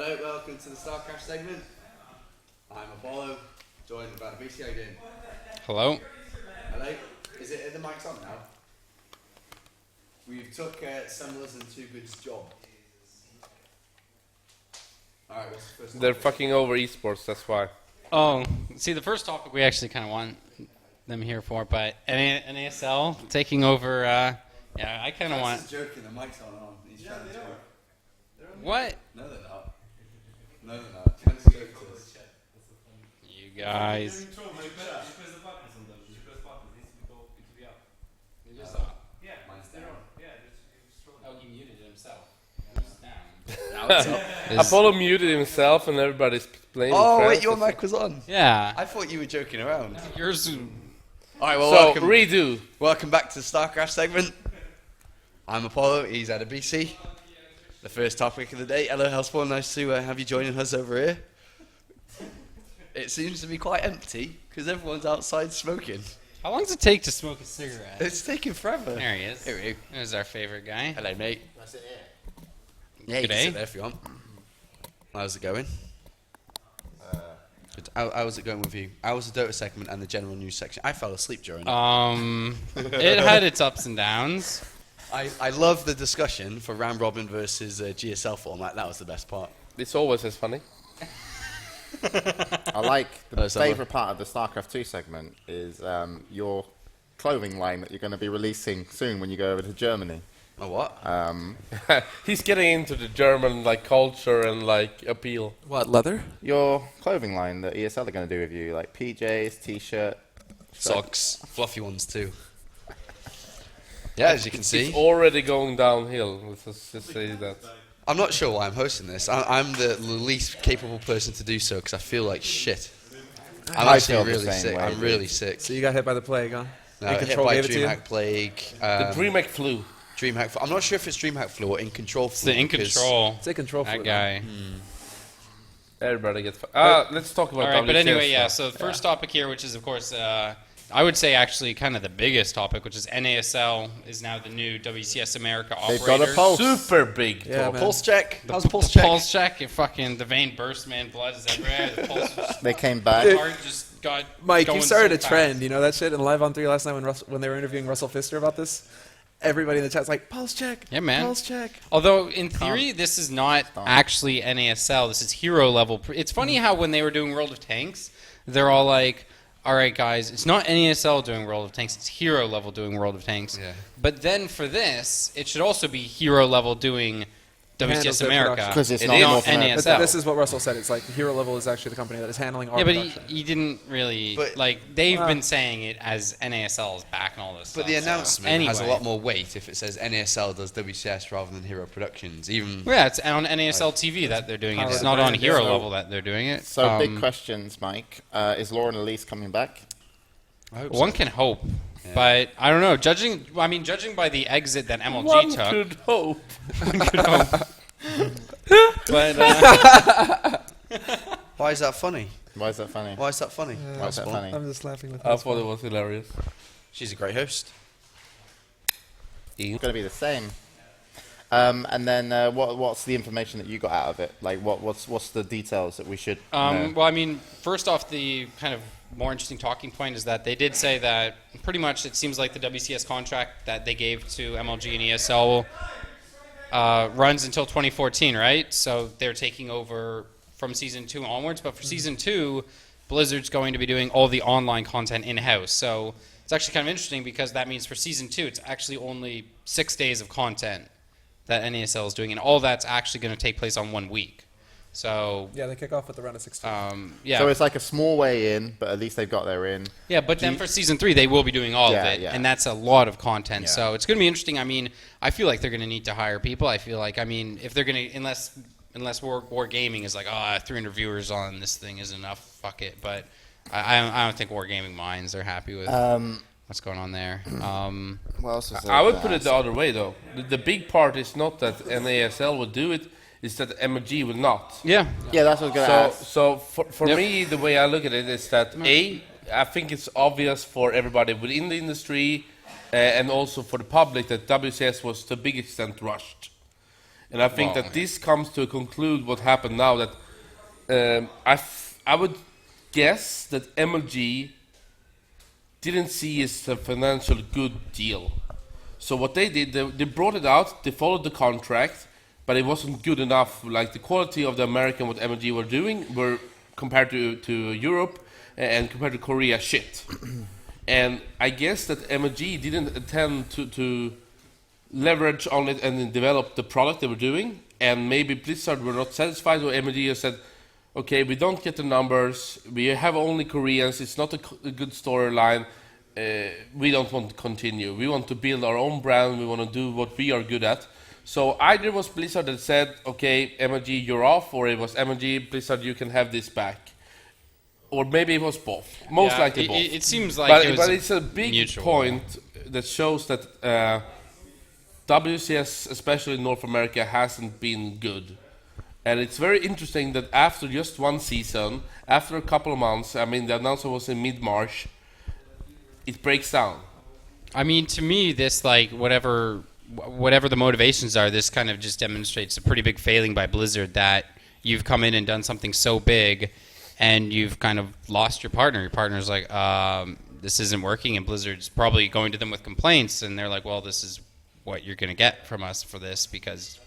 Hello, welcome to the Starcraft segment. I'm Apollo, joined by BC. How you doing? Hello. Hello. Is it the mic's on now? We've took Summer's and Too Good's job. Alright, what's the first topic? They're fucking over esports, that's why. Oh, see, the first topic we actually kind of want them here for, but NASL taking over. Yeah, I kind of want. He's joking. The mic's on. He's trying to joke. What? No, they're not. No, they're not. Trying to joke to us. You guys. Oh, he muted himself. Now it's up. Apollo muted himself and everybody's playing. Oh, wait, your mic was on. Yeah. I thought you were joking around. Yours. Alright, well, So, welcome. redo. Welcome back to the Starcraft segment. I'm Apollo, he's out of BC. The first topic of the day. Hello, Hellspawn, nice to have you joining us over here. It seems to be quite empty, because everyone's outside smoking. How long does it take to smoke a cigarette? It's taking forever. There he is. Here we go. There's our favorite guy. Hello, mate. That's it, Yeah, you can G'day. sit there if you want. How's it going? Good. How's it going with you? How was the Dota segment and the general news section? I fell asleep during it. It had its ups and downs. I love the discussion for round robin versus GSL format. That was the best part. It's always as funny. I like Hello, the Summer. favourite part of the StarCraft 2 segment is your clothing line that you're going to be releasing soon when you go over to Germany. Oh, what? He's getting into the German like culture and like appeal. What, leather? Your clothing line that ESL are going to do with you, like PJs, T-shirt, Socks. Fluffy ones, too. Yeah, as you can see. It's already going downhill. Let's just say that. I'm not sure why I'm hosting this. I'm the least capable person to do so because I feel like shit. I'm I actually feel the really same sick. way, I'm dude. really sick. So you got hit by the plague, huh? No, In hit Control by gave it to you? DreamHack Plague. The DreamHack flu. DreamHack. I'm not sure if it's DreamHack Flu or In Control It's Flu. the In because- Control. Take control for That it. guy. Everybody gets. Let's talk about. All right, but WCS anyway, yeah. stuff. So the first topic here, which is of course, I would say actually kind of the biggest topic, which is NASL is now the new WCS America They've operator. got a pulse. Super big. Yeah, talk. man. Pulse check. How's The pulse check? pulse check. It fucking the vein burst, man. Blood is everywhere. The pulse was They came back. heart just got. Mike, going you started so a fast. trend. You know that shit? And Live on 3 last night when they were interviewing Russell Pfister about this, everybody in the chat's like, pulse check. Yeah, man. Pulse check. Although in theory, this is not actually NASL. This is hero level. It's funny how when they were doing World of Tanks, they're all like, "All right, guys, it's not NASL doing World of Tanks. It's hero level doing World of Tanks." Yeah. But then for this, it should also be hero level doing Handles WCS their America. production. 'Cause it's It not is North America. But NASL. this is what Russell said. It's like Hero Level is actually the company that is handling our Yeah, but production. he didn't really But- like. They've Well- been saying it as NASL is back and all this. But stuff, the so announcement has a anyway. lot more weight if it says NASL does WCS rather than Hero Productions. Even Yeah, it's on NASL TV that they're doing it. It's Powered not on brand, hero yeah. level that they're doing it. So big questions, Mike. Is Lauren Elise coming back? I hope One so. can hope, but I don't know. Judging by the exit that MLG One took, could hope. one could hope. But Why is that funny? Why is that funny? Why is that funny? Why is that Hellspawn? funny? I'm just laughing with I thought it was hilarious. She's a great host. It's going to be the same. And then what's the information that you got out of it? Like what's the details that we should know? well, I mean, first off, the kind of more interesting talking point is that they did say that pretty much it seems like the WCS contract that they gave to MLG and ESL runs until 2014, right? So they're taking over from Season 2 onwards. But for Season 2, Blizzard's going to be doing all the online content in-house. So it's actually kind of interesting because that means for Season 2, it's actually only 6 days of content that NASL is doing. And all that's actually going to take place on 1 week. So, Yeah, they kick off with the round of 16. yeah. So it's like a small way in, but at least they've got their in. Yeah, but then for Season 3, they will be doing all of Yeah, it, yeah. and that's a lot of content. Yeah. So it's going to be interesting. I mean, I feel like they're going to need to hire people. I feel like, I mean, if they're going to, unless War Gaming is like, 300 viewers on this thing is enough, fuck it. But I don't think War Gaming minds. They're happy with what's going on there. What else is there I would to put it ask? the other way though. The big part is not that NASL would do it; is that MLG will not. Yeah. Yeah, that's what I was going to ask. So for Yep. me, the way I look at it is that I think it's obvious for everybody within the industry and also for the public that WCS was to a big extent rushed. And I think that this comes to conclude what happened now, that I would guess that MLG didn't see as a financial good deal. So what they did, they brought it out, they followed the contract, but it wasn't good enough. Like the quality of the American, what MLG were doing, were compared to Europe and compared to Korea, shit. And I guess that MLG didn't intend to leverage on it and develop the product they were doing, and maybe Blizzard were not satisfied with MLG and said, okay, we don't get the numbers, we have only Koreans, it's not a good storyline, we don't want to continue. We want to build our own brand, we want to do what we are good at. So either it was Blizzard that said, okay, MLG, you're off, or it was MLG, Blizzard, you can have this back. Or maybe it was both. Most likely both. It seems like but it's a big mutual point that shows that WCS, especially in North America, hasn't been good. And it's very interesting that after just one season, after a couple of months, I mean, the announcement was in mid-March, it breaks down. I mean, to me, this, like, whatever the motivations are, this kind of just demonstrates a pretty big failing by Blizzard, that you've come in and done something so big and you've kind of lost your partner. Your partner's like, this isn't working, and Blizzard's probably going to them with complaints, and they're like, well, this is what you're going to get from us for this, because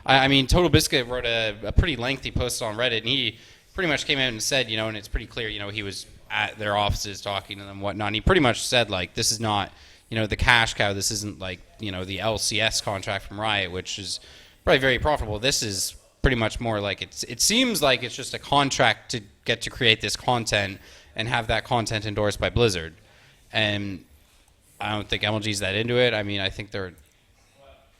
I mean, Total Biscuit wrote a pretty lengthy post on Reddit, and he pretty much came out and said, you know, and it's pretty clear, you know, he was at their offices talking to them and whatnot, and he pretty much said, like, this is not, you know, the cash cow, this isn't like, you know, the LCS contract from Riot, which is probably very profitable. This is pretty much more like, it seems like it's just a contract to get to create this content and have that content endorsed by Blizzard. And I don't think MLG's that into it. I mean, I think there are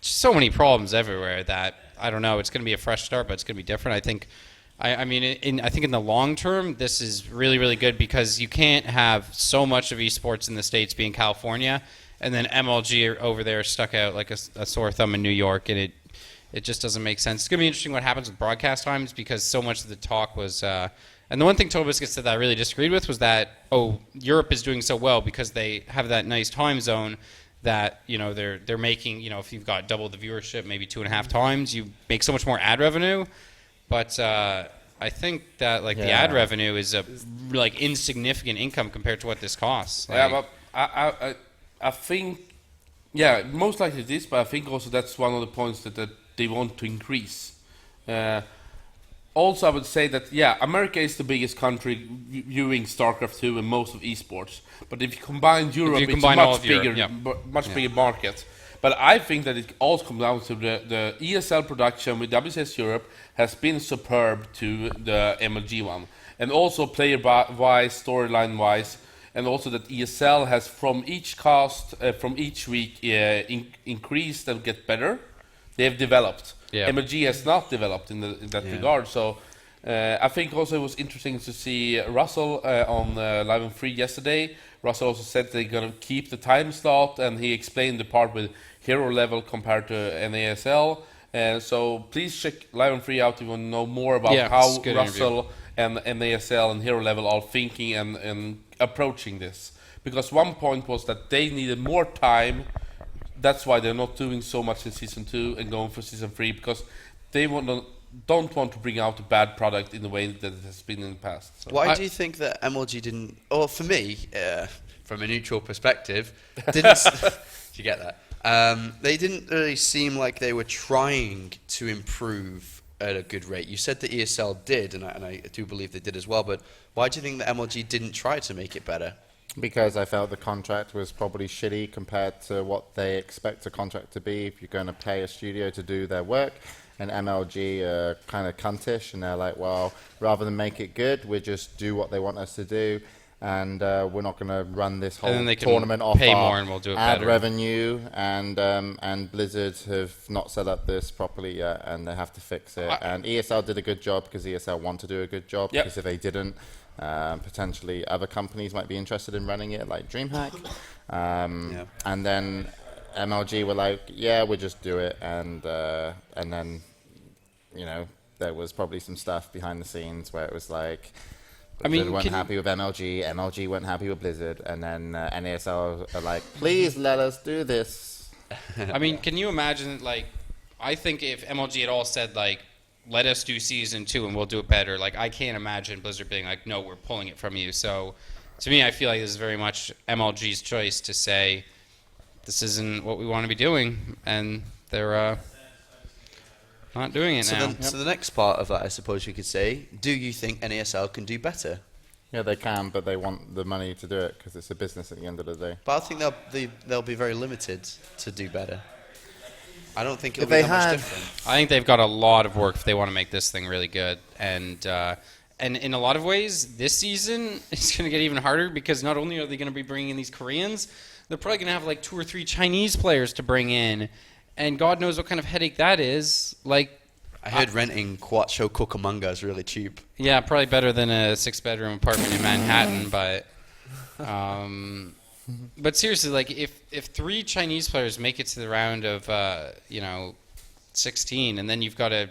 so many problems everywhere that, I don't know, it's going to be a fresh start, but it's going to be different. I think, I mean, I think in the long term, this is really, really good, because you can't have so much of esports in the States being California, and then MLG over there stuck out like a sore thumb in New York, and it just doesn't make sense. It's going to be interesting what happens with broadcast times, because so much of the talk was, and the one thing Total Biscuit said that I really disagreed with was that, Europe is doing so well because they have that nice time zone that, you know, they're making, you know, if you've got double the viewership, maybe 2.5 times, you make so much more ad revenue. But I think that, like, the ad revenue is a like insignificant income compared to what this costs. Like, Yeah, but I think, most likely it is, but I think also that's one of the points that they want to increase. Also, I would say that, America is the biggest country viewing Starcraft 2 and most of esports. But if you combine Europe, it's a much bigger, much bigger market. But I think that it also comes down to the ESL production with WCS Europe has been superb to the MLG one. And also player-wise, storyline-wise, and also that ESL has from each cast, from each week, increased and get better. They have developed. Yeah. MLG has not developed in that regard. So I think also it was interesting to see Russell on Live and Free yesterday. Russell also said they're going to keep the time slot, and he explained the part with hero level compared to NASL. So please check Live and Free out if you want to know more about how Russell and NASL and hero level are thinking and approaching this. Because one point was that they needed more time. That's why they're not doing so much in Season 2 and going for Season 3, because they don't want to bring out a bad product in the way that it has been in the past. So. Why do you think that MLG didn't, or for me, from a neutral perspective, didn't, do you get that? They didn't really seem like they were trying to improve at a good rate. You said that ESL did, and I do believe they did as well, but why do you think that MLG didn't try to make it better? Because I felt the contract was probably shitty compared to what they expect a contract to be if you're going to pay a studio to do their work. And MLG are kind of cuntish, and they're like, well, rather than make it good, we just do what they want us to do, and we're not going to run this whole tournament off pay our more and we'll do it ad better. revenue. And Blizzard have not set up this properly yet, and they have to fix it. And ESL did a good job because ESL want to do a good job. Because if they didn't, potentially other companies might be interested in running it, like DreamHack. And then MLG were like, we'll just do it. And then, you know, there was probably some stuff behind the scenes where it was like, Blizzard weren't happy with MLG weren't happy with Blizzard, and then NASL are like, please let us do this. I mean, can you imagine, like, I think if MLG had all said, like, let us do Season 2 and we'll do it better, like, I can't imagine Blizzard being like, no, we're pulling it from you. So, to me, I feel like this is very much MLG's choice to say, this isn't what we want to be doing, and they're not doing it now. So the next part of that, I suppose you could say, do you think NASL can do better? Yeah, they can, but they want the money to do it because it's a business at the end of the day. But I think they'll be very limited to do better. I don't think it'll If be they that much had- different. I think they've got a lot of work if they want to make this thing really good. And in a lot of ways, this season is going to get even harder because not only are they going to be bringing in these Koreans, they're probably going to have like 2 or 3 Chinese players to bring in. And God knows what kind of headache that is. Like, I heard renting Kwacho Cucamonga is really cheap. yeah, probably better than a 6-bedroom apartment in Manhattan, but seriously, like if 3 Chinese players make it to the round of 16, and then you've got to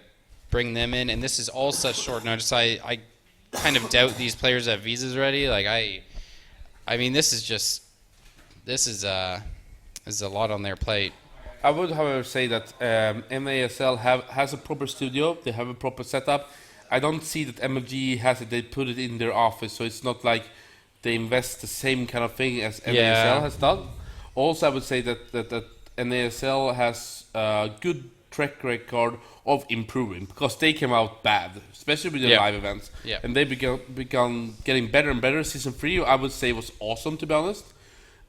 bring them in, and this is all such short notice, I kind of doubt these players have visas ready. Like I mean, this is a lot on their plate. I would, however, say that NASL has a proper studio. They have a proper setup. I don't see that MLG has it. They put it in their office, so it's not like they invest the same kind of thing as NASL has done. Also, I would say that NASL has a good track record of improving because they came out bad, especially with the live events. Yeah. And they began getting better and better. Season 3, I would say, was awesome, to be honest.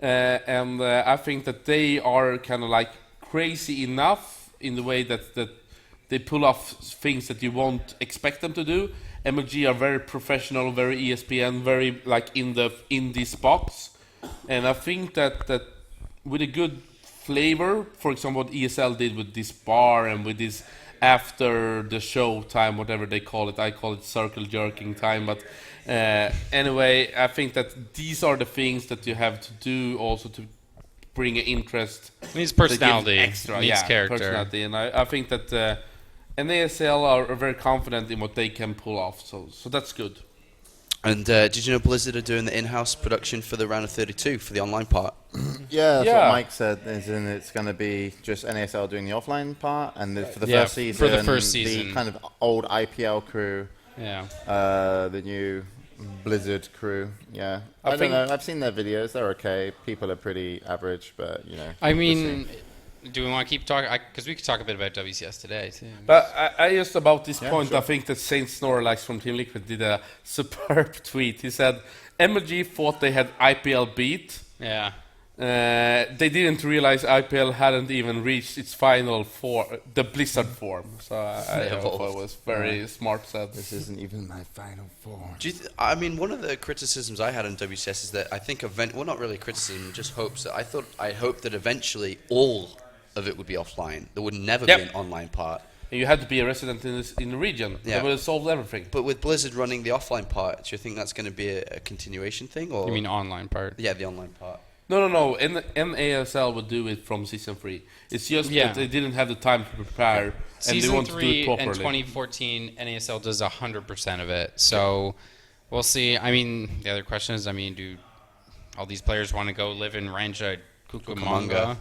And I think that they are kind of like crazy enough in the way that they pull off things that you won't expect them to do. MLG are very professional, very ESPN, very like in this box. And I think that with a good flavor, for example, what ESL did with this bar and with this after the show time, whatever they call it, I call it circle jerking time, but anyway, I think that these are the things that you have to do also to bring an interest. It needs personality, extra, needs character. personality, and I think that NASL are very confident in what they can pull off, so that's good. And did you know Blizzard are doing the in-house production for the round of 32 for the online part? Yeah, that's Yeah. what Mike said. It's going to be just NASL doing the offline part, and for the Yeah, first season, for the first season. the kind of old IPL crew, Yeah. the new Blizzard crew. Yeah, I I don't think- know. I've seen their videos. They're okay. People are pretty average, but you know. I we'll mean, see. do we want to keep talking? Because we could talk a bit about WCS today, too. But I just about this Yeah, point, sure. I think that Saint Snorlax from Team Liquid did a superb tweet. He said, MLG thought they had IPL beat. Yeah. They didn't realize IPL hadn't even reached its final form, the Blizzard form. So I thought it was very smart said. This isn't even my final form. Do you I mean, one of the criticisms I had on WCS is that I think well, not really criticism, just hopes that I hoped that eventually all of it would be offline. There would never Yep. be an online part. And you had to be a resident in the region. Yeah. That would have solved everything. But with Blizzard running the offline part, do you think that's going to be a continuation thing? Or You mean online part? yeah, the online part. No. NASL would do it from Season 3. It's just Yeah. that they didn't have the time to prepare, and they Season want to do 3 it properly. and 2014, NASL does 100% of it. So we'll see. I mean, the other question is, do all these players want to go live in Rancha Cucamonga?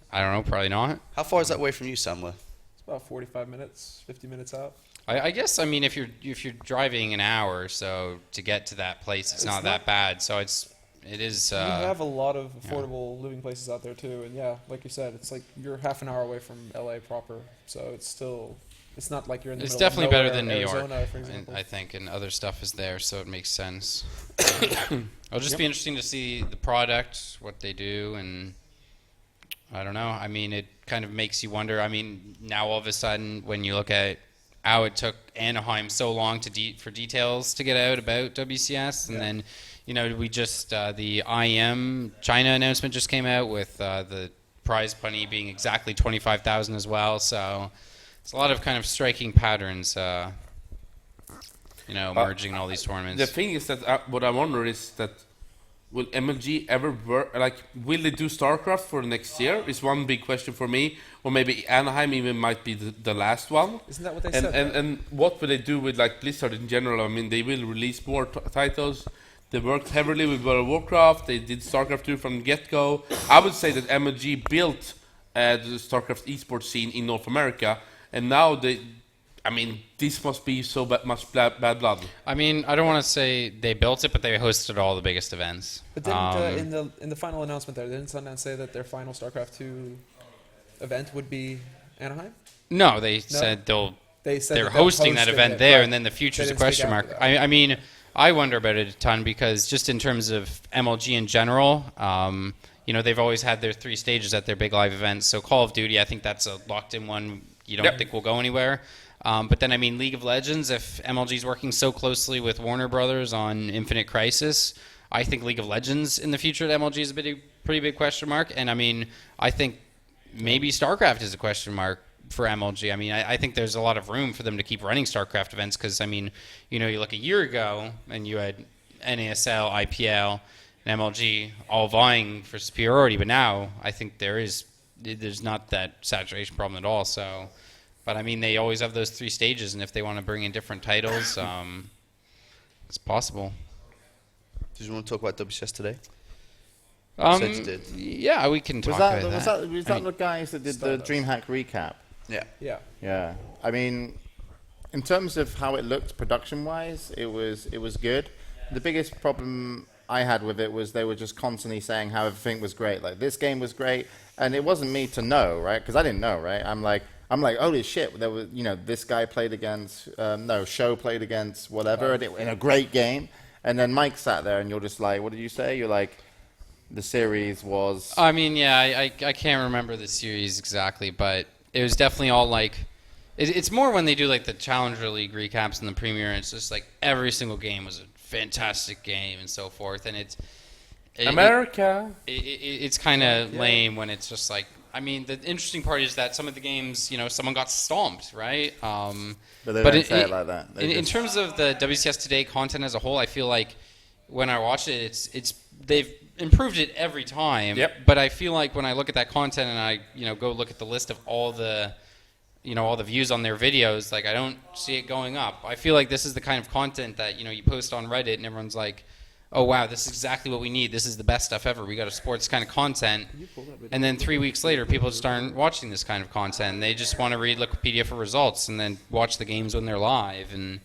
I don't know, probably not. How far is that away from you, Samler? It's about 45 minutes, 50 minutes out. I guess, if you're driving an hour or so to get to that place, it's not that bad. So it is. You have a lot of affordable living places out there too, and yeah, like you said, it's like you're half an hour away from LA proper, so it's not like you're in the It's middle definitely of better nowhere, than New Arizona, York, for and example. I think, and other stuff is there, so it makes sense. It'll just be interesting to see the product, what they do, and I don't know. It kind of makes you wonder. Now all of a sudden, when you look at how it took Anaheim so long for details to get out about WCS, and then we just the IM China announcement just came out with the prize money being exactly 25,000 as well. So it's a lot of kind of striking patterns, merging in all these tournaments. The thing is that what I wonder is that will MLG ever work? Like, will they do Starcraft for next year? Is one big question for me. Or maybe Anaheim even might be the last one. Isn't that what they And said? and what will they do with like Blizzard in general? They will release more titles. They worked heavily with World of Warcraft. They did Starcraft 2 from the get-go. I would say that MLG built the Starcraft esports scene in North America, and now this must be so much bad blood. I mean, I don't want to say they built it, but they hosted all the biggest events. But didn't in the final announcement there, didn't Sundance say that their final StarCraft 2 event would be Anaheim? No, they said they're they'll hosting that host event it, there, right. and then the future's They a didn't speak question mark. after that. I mean, I wonder about it a ton because just in terms of MLG in general, they've always had their 3 stages at their big live events. So Call of Duty, I think that's a locked-in one. You don't think will go anywhere. But then, I mean, League of Legends, if MLG's working so closely with Warner Brothers on Infinite Crisis, I think League of Legends in the future at MLG is a pretty big question mark. And, I mean, I think maybe StarCraft is a question mark for MLG. I mean, I think there's a lot of room for them to keep running StarCraft events because, I mean, you look a year ago and you had NASL, IPL, and MLG all vying for superiority. But now I think there's not that saturation problem at all. So, but I mean, they always have those 3 stages, and if they want to bring in different titles, it's possible. Did you want to talk about WCS Today? Said you did. Yeah, we can talk about that. Was that the guys that did the DreamHack recap? Yeah. Yeah. I mean, in terms of how it looked production-wise, it was good. The biggest problem I had with it was they were just constantly saying how everything was great. Like, this game was great, and it wasn't me to know, right? Because I didn't know, right? I'm like, holy shit! There was, this guy played against, Show played against whatever, in a great game, and then Mike sat there, and you're just like, what did you say? You're like, the series was. I mean, yeah, I can't remember the series exactly, but it was definitely all like. It's more when they do like the Challenger League recaps and the Premier, and it's just like every single game was a fantastic game and so forth, and it's kind of lame when it's just like. I mean, the interesting part is that some of the games, someone got stomped, right? But they don't say it like that. In terms of the WCS Today content as a whole, I feel like when I watch it, it's they've improved it every time. Yep. But I feel like when I look at that content and I go look at the list of all the views on their videos, like I don't see it going up. I feel like this is the kind of content that you post on Reddit and everyone's like, oh wow, this is exactly what we need. This is the best stuff ever. We got a sports kind of content. And then 3 weeks later, people just aren't watching this kind of content. They just want to read Wikipedia for results and then watch the games when they're live, and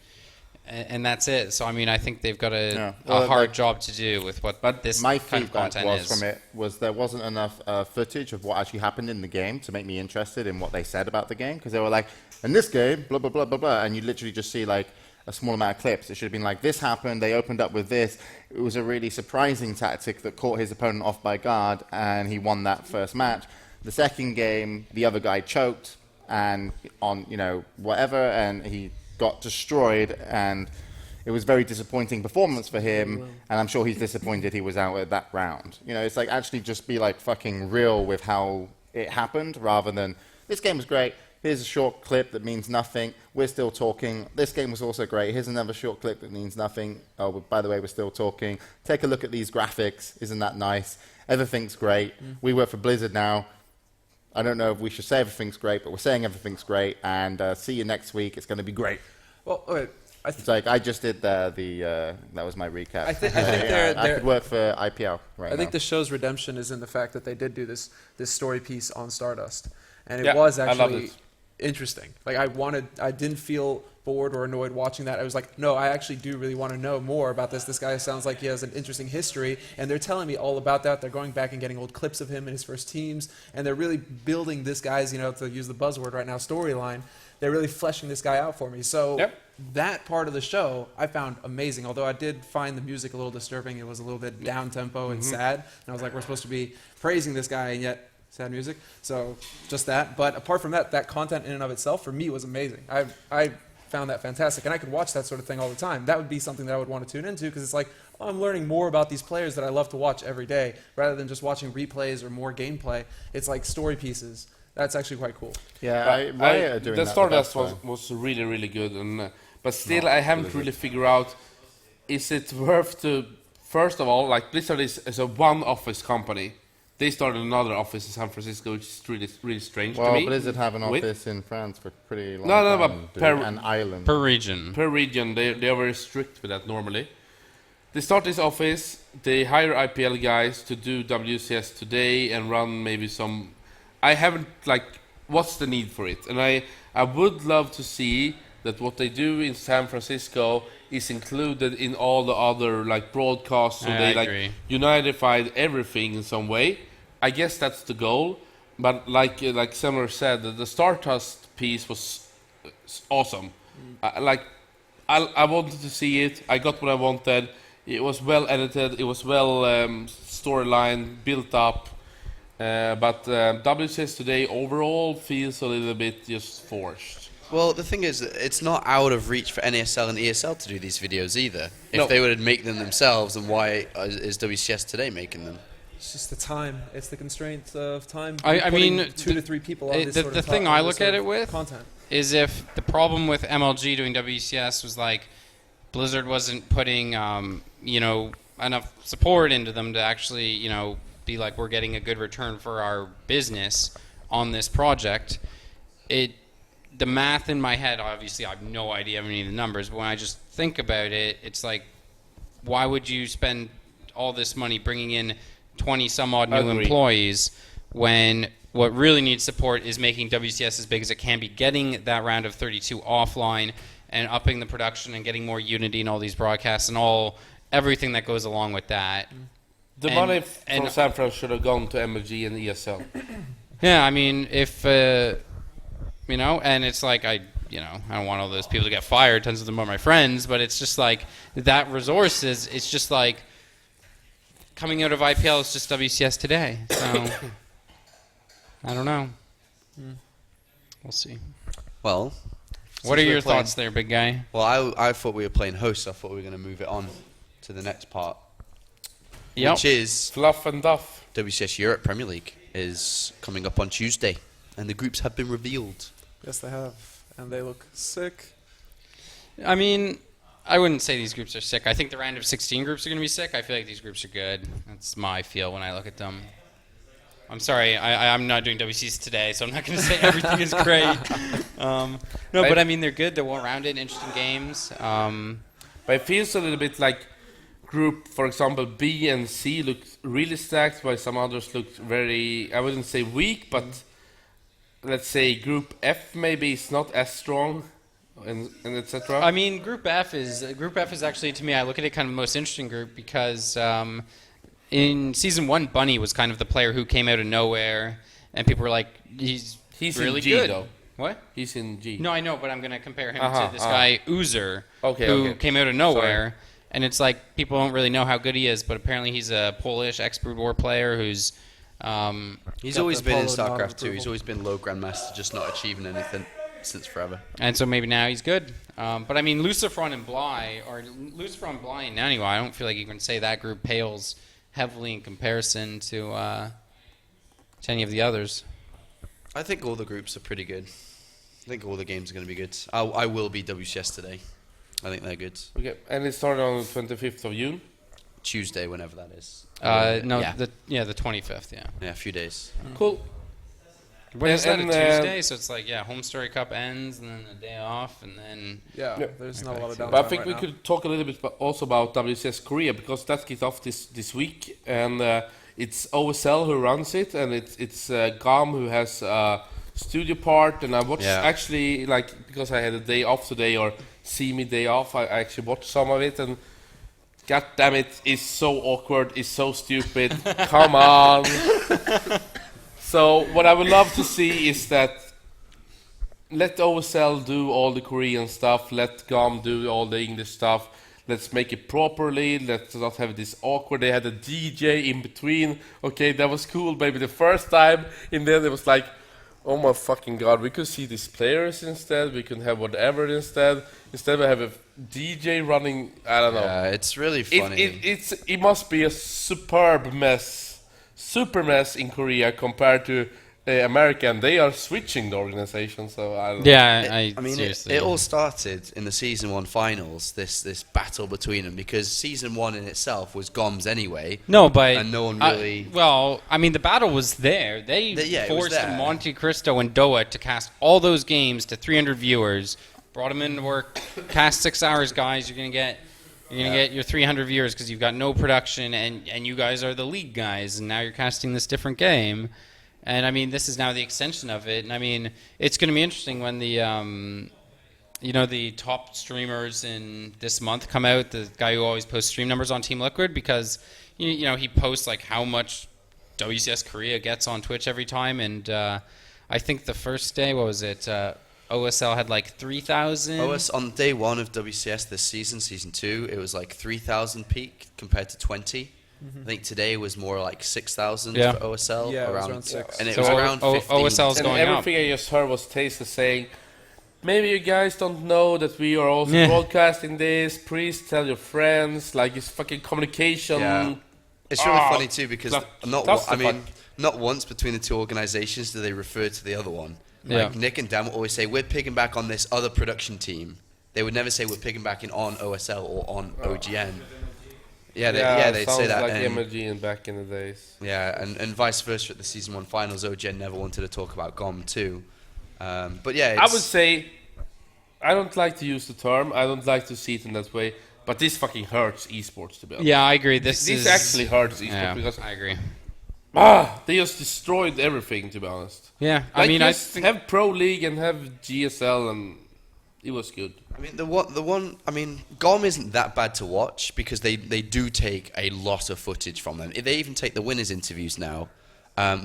that's it. So I mean, I think they've got a hard job to do with what this my kind of feedback content was is. from it was there wasn't enough footage of what actually happened in the game to make me interested in what they said about the game, because they were like, in this game, blah blah blah blah blah, and you literally just see like a small amount of clips. It should have been like, this happened, they opened up with this. It was a really surprising tactic that caught his opponent off by guard, and he won that first match. The second game, the other guy choked and on whatever, and he got destroyed, and it was very disappointing performance for him, and I'm sure he's disappointed he was out at that round. It's like, actually just be like fucking real with how it happened, rather than, this game was great, here's a short clip that means nothing, we're still talking, this game was also great, here's another short clip that means nothing, oh, by the way, we're still talking, take a look at these graphics, isn't that nice, everything's great, we work for Blizzard now, I don't know if we should say everything's great, but we're saying everything's great, and see you next week, it's going to be great. Well, okay. It's like, I just did that was my recap. I think I could work for IPL right now. I think the show's redemption is in the fact that they did do this story piece on Stardust, and it was actually interesting. Like, I didn't feel bored or annoyed watching that. I was like, no, I actually do really want to know more about this. This guy sounds like he has an interesting history, and they're telling me all about that. They're going back and getting old clips of him in his first teams, and they're really building this guy's, to use the buzzword right now, storyline. They're really fleshing this guy out for me. So that part of the show I found amazing, although I did find the music a little disturbing. It was a little bit down-tempo and sad, and I was like, we're supposed to be praising this guy, and yet sad music. So just that. But apart from that content in and of itself, for me, was amazing. I found that fantastic, and I could watch that sort of thing all the time. That would be something that I would want to tune into, because it's like, oh, I'm learning more about these players that I love to watch every day, rather than just watching replays or more gameplay. It's like story pieces. That's actually quite cool. Yeah, the Stardust was really, really good, and but still, I haven't really figured out, is it worth to, first of all, like Blizzard is a one-office company. They started another office in San Francisco, which is really, really strange to me. Well, Blizzard have an office in France for pretty long time. But an island. Per region. Per region, they are very strict with that normally. They start this office, they hire IPL guys to do WCS Today and run maybe some I haven't like what's the need for it, and I would love to see that what they do in San Francisco is included in all the other like broadcasts, so they like unified everything in some way. I guess that's the goal, but like Summer said, the Stardust piece was awesome. I wanted to see it. I got what I wanted. It was well edited. It was well storyline built up. But WCS Today overall feels a little bit just forced. Well, the thing is, it's not out of reach for NASL and ESL to do these videos either. If they would make them themselves, then why is WCS Today making them? It's just the time. It's the constraint of time. I mean, 2 to 3 people on this sort of the thing I look at it with content is if the problem with MLG doing WCS was like Blizzard wasn't putting enough support into them to actually be like, we're getting a good return for our business on this project. The math in my head, obviously I have no idea of any of the numbers, but when I just think about it, it's like, why would you spend all this money bringing in 20 some odd new employees when what really needs support is making WCS as big as it can be, getting that round of 32 offline and upping the production and getting more unity in all these broadcasts and everything that goes along with that. The money from San Fran should have gone to MLG and ESL. Yeah, I mean, if and it's like I don't want all those people to get fired. Tons of them are my friends, but it's just like that resource it's just like coming out of IPL is just WCS Today. So I don't know. We'll see. Well, what are your thoughts there, big guy? Well, I thought we were playing hosts. I thought we were going to move it on to the next part, which is Fluff and Duff. WCS Europe Premier League is coming up on Tuesday, and the groups have been revealed. Yes, they have, and they look sick. I mean, I wouldn't say these groups are sick. I think the round of 16 groups are going to be sick. I feel like these groups are good. That's my feel when I look at them. I'm sorry, I'm not doing WCS Today, so I'm not going to say everything is great. But I mean, they're good. They're well-rounded, interesting games. But it feels a little bit like Group, for example, B and C looked really stacked, while some others looked very, I wouldn't say weak, but let's say Group F maybe is not as strong, and etc. I mean, Group F is actually, to me, I look at it kind of the most interesting group because in Season 1, Bunny was kind of the player who came out of nowhere, and people were like, he's really in G, good. Though. What? He's in G. No, I know, but I'm going to compare him to this guy, Uzer, who came out of nowhere. Sorry. And it's like people don't really know how good he is, but apparently he's a Polish ex-Brood War player who's... he's always been in Starcraft too. He's always been low Grandmaster, just not achieving anything since forever. And so maybe now he's good. But I mean, Lucifron and Bly, anyway, I don't feel like you can say that group pales heavily in comparison to any of the others. I think all the groups are pretty good. I think all the games are going to be good. I will be WCS Today. I think they're good. Okay, and it started on the 25th of June? Tuesday, whenever that is. The 25th, yeah. Yeah, a few days. Cool. What is that, a Tuesday? So it's like, HomeStory Cup ends, and then a day off, and then... Yeah, there's not a lot of downtime. But I think we could talk a little bit also about WCS Korea, because that kicked off this week, and it's OSL who runs it, and it's GAM who has studio part, and I watched actually, like, because I had a day off today, or see me day off, I actually watched some of it, and god damn it, it's so awkward, it's so stupid, come on. So what I would love to see is that let OSL do all the Korean stuff, let GAM do all the English stuff, let's make it properly, let's not have this awkward, they had a DJ in between, okay, that was cool, maybe the first time, and then it was like, oh my fucking god, we could see these players instead, we can have whatever instead we have a DJ running, I don't know. Yeah, it's really funny. It must be a super mess in Korea compared to America, and they are switching the organization, so I don't know. Yeah, I mean, it all started in the Season 1 finals, this battle between them, because Season 1 in itself was GOMS anyway. No, but... And no one really... the battle was there. They forced Monte Cristo and Doha to cast all those games to 300 viewers, brought them into work, cast 6 hours, guys, you're going to get your 300 viewers because you've got no production, and you guys are the league guys, and now you're casting this different game. And I mean, this is now the extension of it. And I mean, it's going to be interesting when the the top streamers in this month come out. The guy who always posts stream numbers on Team Liquid, because he posts like how much WCS Korea gets on Twitch every time. And I think the first day, what was it? OSL had like 3,000. On day one of WCS this season 2, it was like 3,000 peak compared to 20. I think today was more like 6,000 for OSL. Yeah, around 6. And it was around 15. OSL's and going everything up. I just heard was Taser saying, maybe you guys don't know that we are also broadcasting this. Please tell your friends. Like, it's fucking communication. Yeah. It's really funny too, because not once between the two organizations do they refer to the other one. Like Nick and Dan will always say, we're piggybacking on this other production team. They would never say we're piggybacking on OSL or on OGN. They'd say that. Like MLG back in the days. Yeah, and vice versa at the Season 1 finals. OGN never wanted to talk about GOM too. But yeah, I would say, I don't like to use the term. I don't like to see it in that way. But this fucking hurts esports, to be honest. Yeah, I agree. This actually hurts esports because I agree. They just destroyed everything, to be honest. Yeah, I mean, I have Pro League and have GSL, and it was good. I mean, GOM isn't that bad to watch because they do take a lot of footage from them. They even take the winners' interviews now,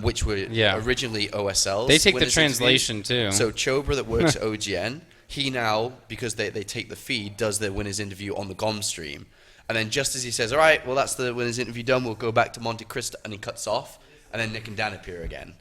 which were originally OSL's. They take the translation too. So Chobra, that works at OGN, he now, because they take the feed, does the winners' interview on the GOM stream. And then just as he says, all right, well, that's the winners' interview done, we'll go back to Monte Cristo, and he cuts off. And then Nick and Dan appear again.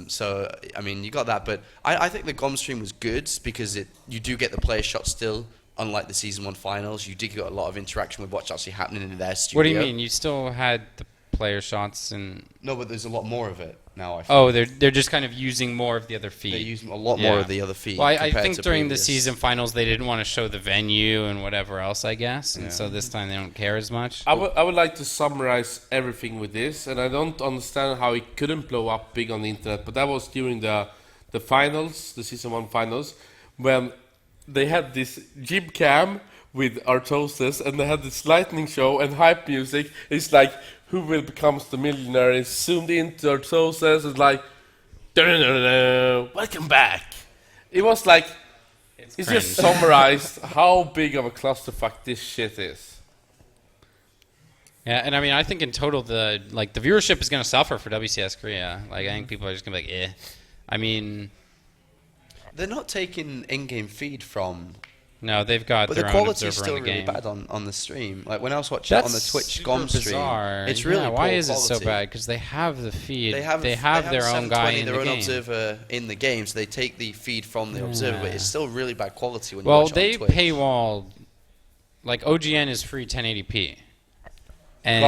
So, I mean, you got that. But I think the GOM stream was good because you do get the player shot still, unlike the Season 1 finals. You did get a lot of interaction with what's actually happening in their studio. What do you mean? You still had the player shots and... No, but there's a lot more of it now, I feel. They're just kind of using more of the other feed. They're using a lot more of the other feed. Well, I think during the season finals they didn't want to show the venue and whatever else, I guess. And so this time they don't care as much. I would like to summarize everything with this, and I don't understand how it couldn't blow up big on the internet, but that was during the finals, the Season 1 finals, when they had this gym cam with Artosis, and they had this lightning show and hype music. It's like, who will become the millionaire? It's zoomed into Artosis. It's like, welcome back. It was like, it's just summarized how big of a clusterfuck this shit is. Yeah, and I mean, I think in total the viewership is going to suffer for WCS Korea. Like, I think people are just going to be like, I mean, they're not taking in-game feed from. No, they've got their own observer in the game. But the quality is still really bad on the stream. Like when I was watching it on the Twitch GOM stream, it's really poor why is quality. it so bad? Because they have the feed. They have their own 720, guy in the game. Their own observer in the game, so they take the feed from the observer, but it's still really bad quality when you watch it on Twitch. Well, they paywall. Like OGN is free 1080p. And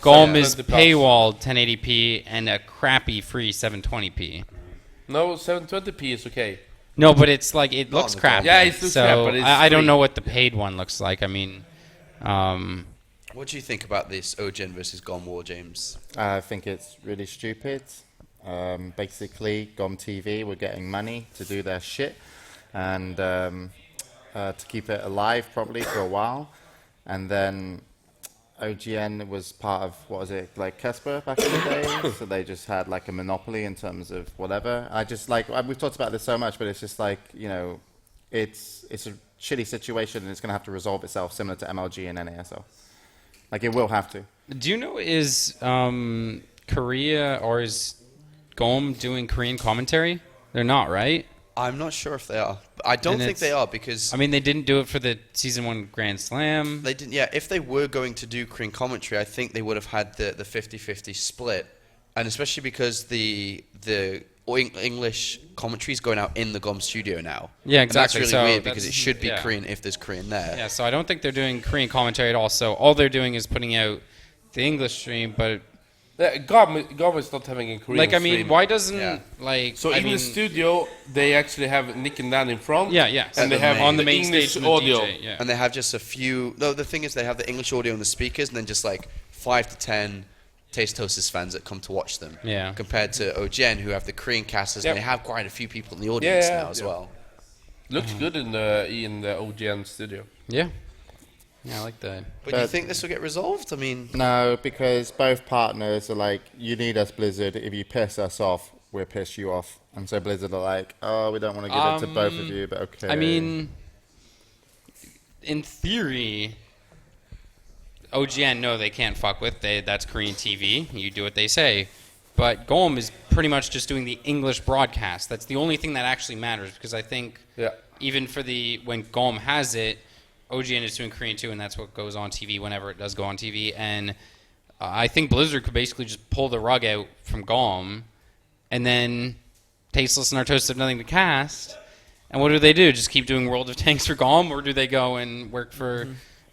GOM is paywalled 1080p and a crappy free 720p. No, 720p is okay. No, but it's like, it looks crappy. Yeah, it looks crap, but it's I don't know what the paid one looks like. I mean, what do you think about this OGN versus GOM war, James? I think it's really stupid. Basically, GOM TV were getting money to do their shit and to keep it alive probably for a while. And then OGN was part of, what was it, like Casper back in the day? So they just had like a monopoly in terms of whatever. I just like, we've talked about this so much, but it's just like, it's a shitty situation and it's going to have to resolve itself similar to MLG and NASL. Like, it will have to. Do you know, is Korea or is GOM doing Korean commentary? They're not, right? I'm not sure if they are. I don't think they are because... I mean, they didn't do it for the Season 1 Grand Slam. They didn't. Yeah, if they were going to do Korean commentary, I think they would have had the 50-50 split. And especially because the English commentary is going out in the GOM studio now. Yeah, exactly. And that's really weird because it should be Korean if there's Korean there. Yeah, so I don't think they're doing Korean commentary at all. So all they're doing is putting out the English stream, but... GOM is not having a Korean Like, I mean, stream. why doesn't, like... So in the studio, they actually have Nick and Dan in front. Yeah. And they have on the main English stage audio. DJ, yeah. And they have just a few... No, the thing is they have the English audio on the speakers and then just like 5 to 10 Taste Toasters fans that come to watch them. Yeah. Compared to OGN, who have the Korean casters, and they have quite a few people in the audience now as well. Looks good in the OGN studio. Yeah. Yeah, I like that. But do you think this will get resolved? I mean, no, because both partners are like, you need us, Blizzard. If you piss us off, we'll piss you off. And so Blizzard are like, oh, we don't want to give it to both of you, but okay. I mean, in theory, OGN, no, they can't fuck with. That's Korean TV. You do what they say. But GOM is pretty much just doing the English broadcast. That's the only thing that actually matters, because I think even for when GOM has it, OGN is doing Korean too, and that's what goes on TV whenever it does go on TV. And I think Blizzard could basically just pull the rug out from GOM, and then Tasteless and Artosis have nothing to cast. And what do? Just keep doing World of Tanks for GOM, or do they go and work for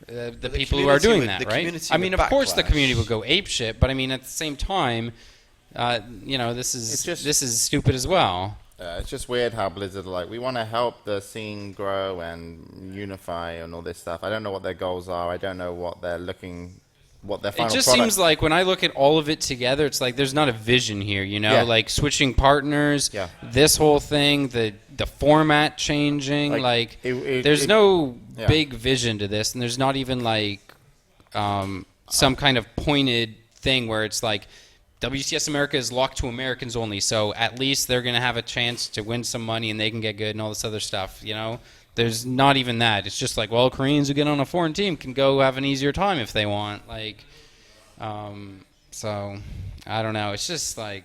the people who are doing that, right? I mean, of course the community will go apeshit, but I mean, at the same time, this is stupid as well. It's just weird how Blizzard are like, we want to help the scene grow and unify and all this stuff. I don't know what their goals are. I don't know what they're looking, what their final product. It just product. seems like when I look at all of it together, it's like there's not a vision here, like switching partners, this whole thing, the format changing, there's no big vision to this, and there's not even some kind of pointed thing where it's like, WCS America is locked to Americans only, so at least they're going to have a chance to win some money and they can get good and all this other stuff, There's not even that. It's just like, well, Koreans who get on a foreign team can go have an easier time if they want. So, I don't know. It's just like,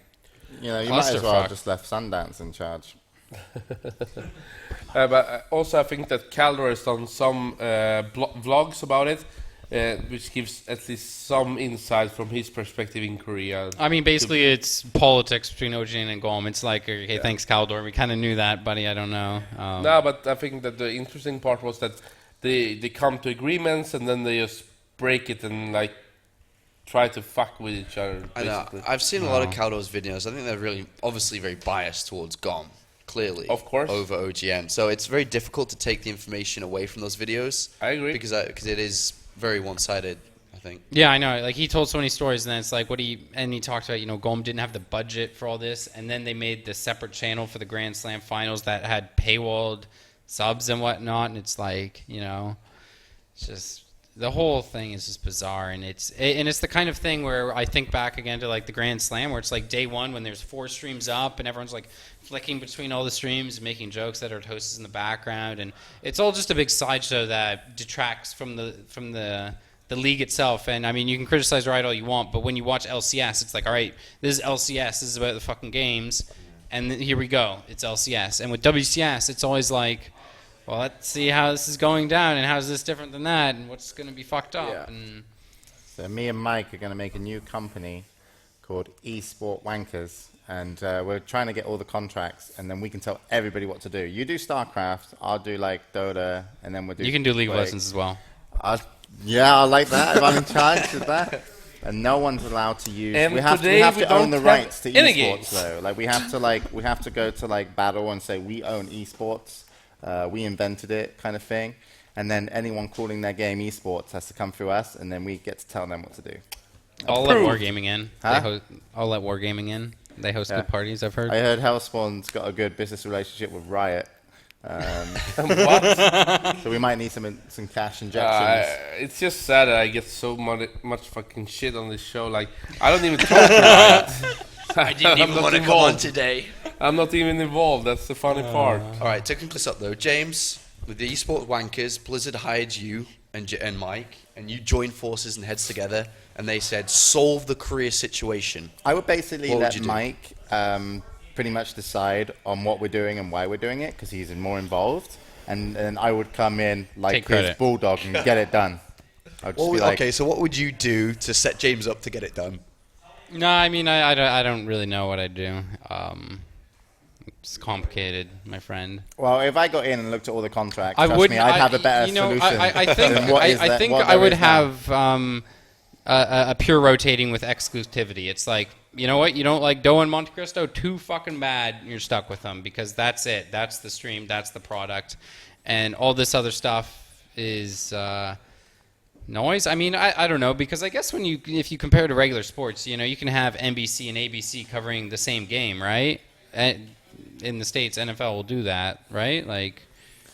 you might as well have just left Sundance in charge. But also I think that Caldor has done some vlogs about it. Which gives at least some insight from his perspective in Korea. I mean, basically, it's politics between OGN and GOM. It's like, hey, thanks, Caldor. We kind of knew that, buddy. I don't know. No, but I think that the interesting part was that they come to agreements and then they just break it and try to fuck with each other. I know. I've seen a lot of Caldor's videos. I think they're really, obviously, very biased towards GOM. Clearly, of course, over OGN. So it's very difficult to take the information away from those videos. I agree because it is very one-sided, I think. Yeah, I know. Like, he told so many stories, and then it's like, he talked about, GOM didn't have the budget for all this, and then they made the separate channel for the Grand Slam finals that had paywalled subs and whatnot, and it's like, it's just, the whole thing is just bizarre, and it's the kind of thing where I think back again to, the Grand Slam, where it's like day one when there's 4 streams up, and everyone's, flicking between all the streams and making jokes that are hosted in the background, and it's all just a big sideshow that detracts from the league itself. And I mean, you can criticize Riot all you want, but when you watch LCS, it's like, all right, this is LCS, this is about the fucking games, and here we go, it's LCS. And with WCS, it's always like, well, let's see how this is going down, and how is this different than that, and what's going to be fucked up. Yeah. And so me and Mike are going to make a new company called Esports Wankers. And we're trying to get all the contracts, and then we can tell everybody what to do. You do Starcraft, I'll do Dota, and then we'll do... You can do League of Legends as well. I like that, if I'm in charge of that. And no one's allowed to use... And we have to own the rights to esports, though. We have to go to battle and say, we own esports, we invented it, kind of thing. And then anyone calling their game esports has to come through us, and then we get to tell them what to do. I'll let Wargaming in. Huh? I'll let Wargaming in. They host good parties, I've heard. I heard Hellspawn's got a good business relationship with Riot. What? So we might need some cash injections. It's just sad that I get so much fucking shit on this show. I don't even talk to Riot. I didn't even want to come on today. I'm not even involved. That's the funny part. All right, to conclude this up, though, James, with the Esports Wankers, Blizzard hired you and Mike, and you joined forces and heads together, and they said, solve the Korea situation. I would basically let Mike pretty much decide on what we're doing and why we're doing it, because he's more involved, and I would come in like his bulldog and get it done. Okay, so what would you do to set James up to get it done? No, I mean, I don't really know what I'd do. It's complicated, my friend. Well, if I got in and looked at all the contracts, I'd have a better solution. I think I would have a pure rotating with exclusivity. It's like, you know what? You don't like Doe and Monte Cristo? Too fucking bad. You're stuck with them because that's it. That's the stream. That's the product. And all this other stuff is noise. I mean, I don't know, because I guess if you compare to regular sports, you can have NBC and ABC covering the same game, right? In the States, NFL will do that, right?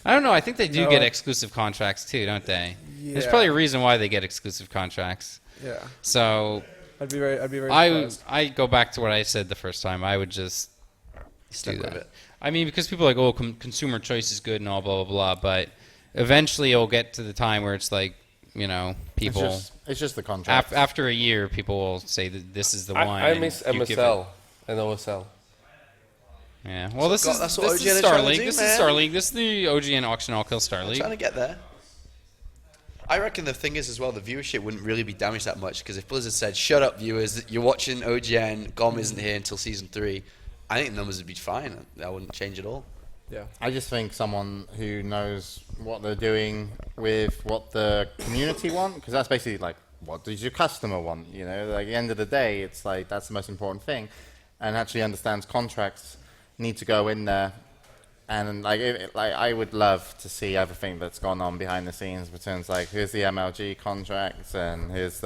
I don't know. I think they do get exclusive contracts too, don't they? There's probably a reason why they get exclusive contracts. Yeah. So I'd be very surprised. I go back to what I said the first time. I would just Stick do with that. it. I mean, because people are like, consumer choice is good and all blah blah blah, but eventually it'll get to the time where it's like, people. It's just the contract. After a year, people will say that this is the one. I miss MSL and OSL. Yeah. Well, this is that's what this OGN is are trying to Starleague. do, This man. is Starleague. This is the OGN Auction All Kill I'm trying Starleague. to get there. I reckon the thing is as well, the viewership wouldn't really be damaged that much because if Blizzard said, "Shut up, viewers! You're watching OGN. GOM isn't here until season 3," I think the numbers would be fine. That wouldn't change at all. Yeah. I just think someone who knows what they're doing with what the community want, because that's basically like, what does your customer want? Like at the end of the day, it's like that's the most important thing, and actually understands contracts need to go in there. And I would love to see everything that's gone on behind the scenes. Between like, here's the MLG contracts, and here's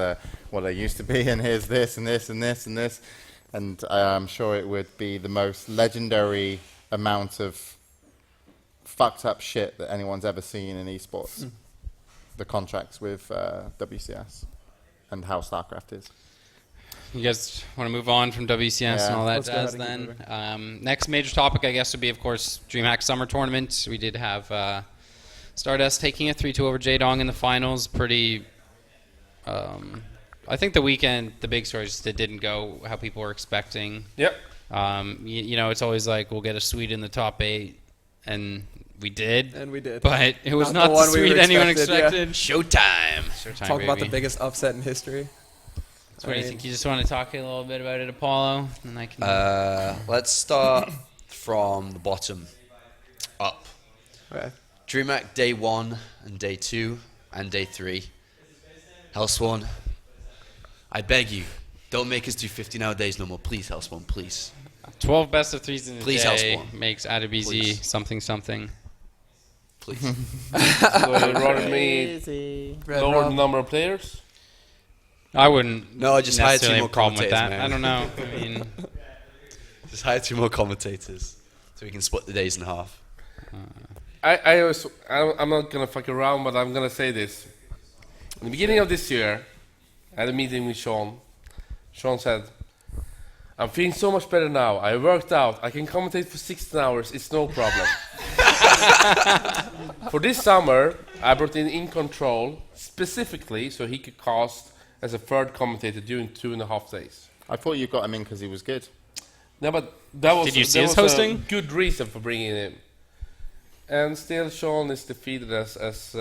what they used to be, and here's this and this and this and this, and I'm sure it would be the most legendary amount of fucked up shit that anyone's ever seen in esports. The contracts with WCS and how Starcraft is. You guys want to move on from WCS and all that Let's go ahead jazz and keep then? Next major topic, I guess, would be, of course, DreamHack Summer Tournament. We did have Stardust taking a 3-2 over Jaedong in the finals. Pretty... I think the weekend, the big stories that didn't go how people were expecting. Yep. It's always like, we'll get a Swede in the top 8, and we did. And we did. But it was Not not the the one we Swede were anyone expected, expected. Showtime. Talk about the biggest upset in history. So what do you think? You just want to talk a little bit about it, Apollo? And I can... Let's start from the bottom up. Okay. DreamHack Day 1 and Day 2 and Day 3. Hellspawn, I beg you, don't make us do 15-hour days no more. Please, Hellspawn, please. 12 best of 3s in a Please, day Hellspawn. makes Adabz Please. something. Please. So you rather me lower the number of players? I wouldn't. No, just hire 2 necessarily more have a problem with commentators, that. man. I don't know. I mean, Just hire 2 more commentators so we can split the days in half. I'm not gonna fuck around, but I'm gonna say this. In the beginning of this year, I had a meeting with Sean. Sean said, "I'm feeling so much better now. I worked out. I can commentate for 16 hours. It's no problem." For this summer, I brought in Control specifically so he could cast as a third commentator during 2.5 days. I thought you got him in because he was good. No, but that was Did you see there his was hosting? a good reason for bringing him. And still, Sean is defeated as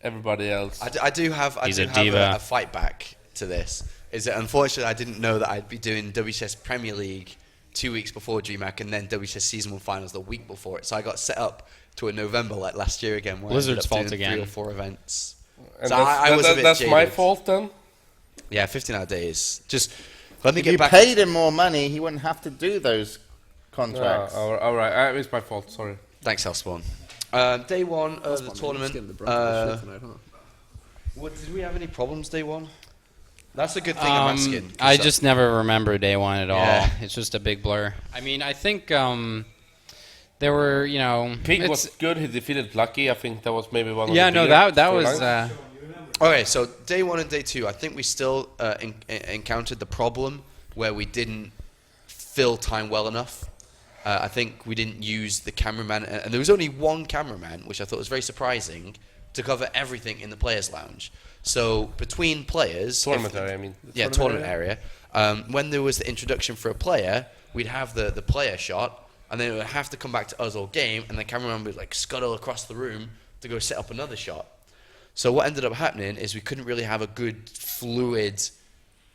everybody else. I do have He's a a diva. fight back to this. Is that unfortunately I didn't know that I'd be doing WCS Premier League 2 weeks before DreamHack and then WCS Season 1 Finals the week before it. So I got set up to a November like last year again. Where Blizzard's I ended up fault doing again. 3 or 4 events. And So I was a bit that's my jaded. fault then? Yeah, 15-hour days. Just let me If get you back. paid him more money, he wouldn't have to do those contracts. All right. It's my fault. Sorry. Thanks, Hellspawn. Day 1 of the tournament. Did we have any problems day 1? That's a good thing I'm asking. 'cause I just never remember day 1 at all. Yeah. It's just a big blur. I mean, I think there were, Pig it's- was good. He defeated Lucky. I think that was maybe one of yeah, the no, bigger that was. storylines. Okay, so day 1 and day 2, I think we still encountered the problem where we didn't fill time well enough. I think we didn't use the cameraman, and there was only one cameraman, which I thought was very surprising, to cover everything in the players' lounge. So between players, Tournament area, I mean. yeah, tournament area. When there was the introduction for a player, we'd have the player shot, and then it would have to come back to us all game, and the cameraman would like scuttle across the room to go set up another shot. So what ended up happening is we couldn't really have a good fluid,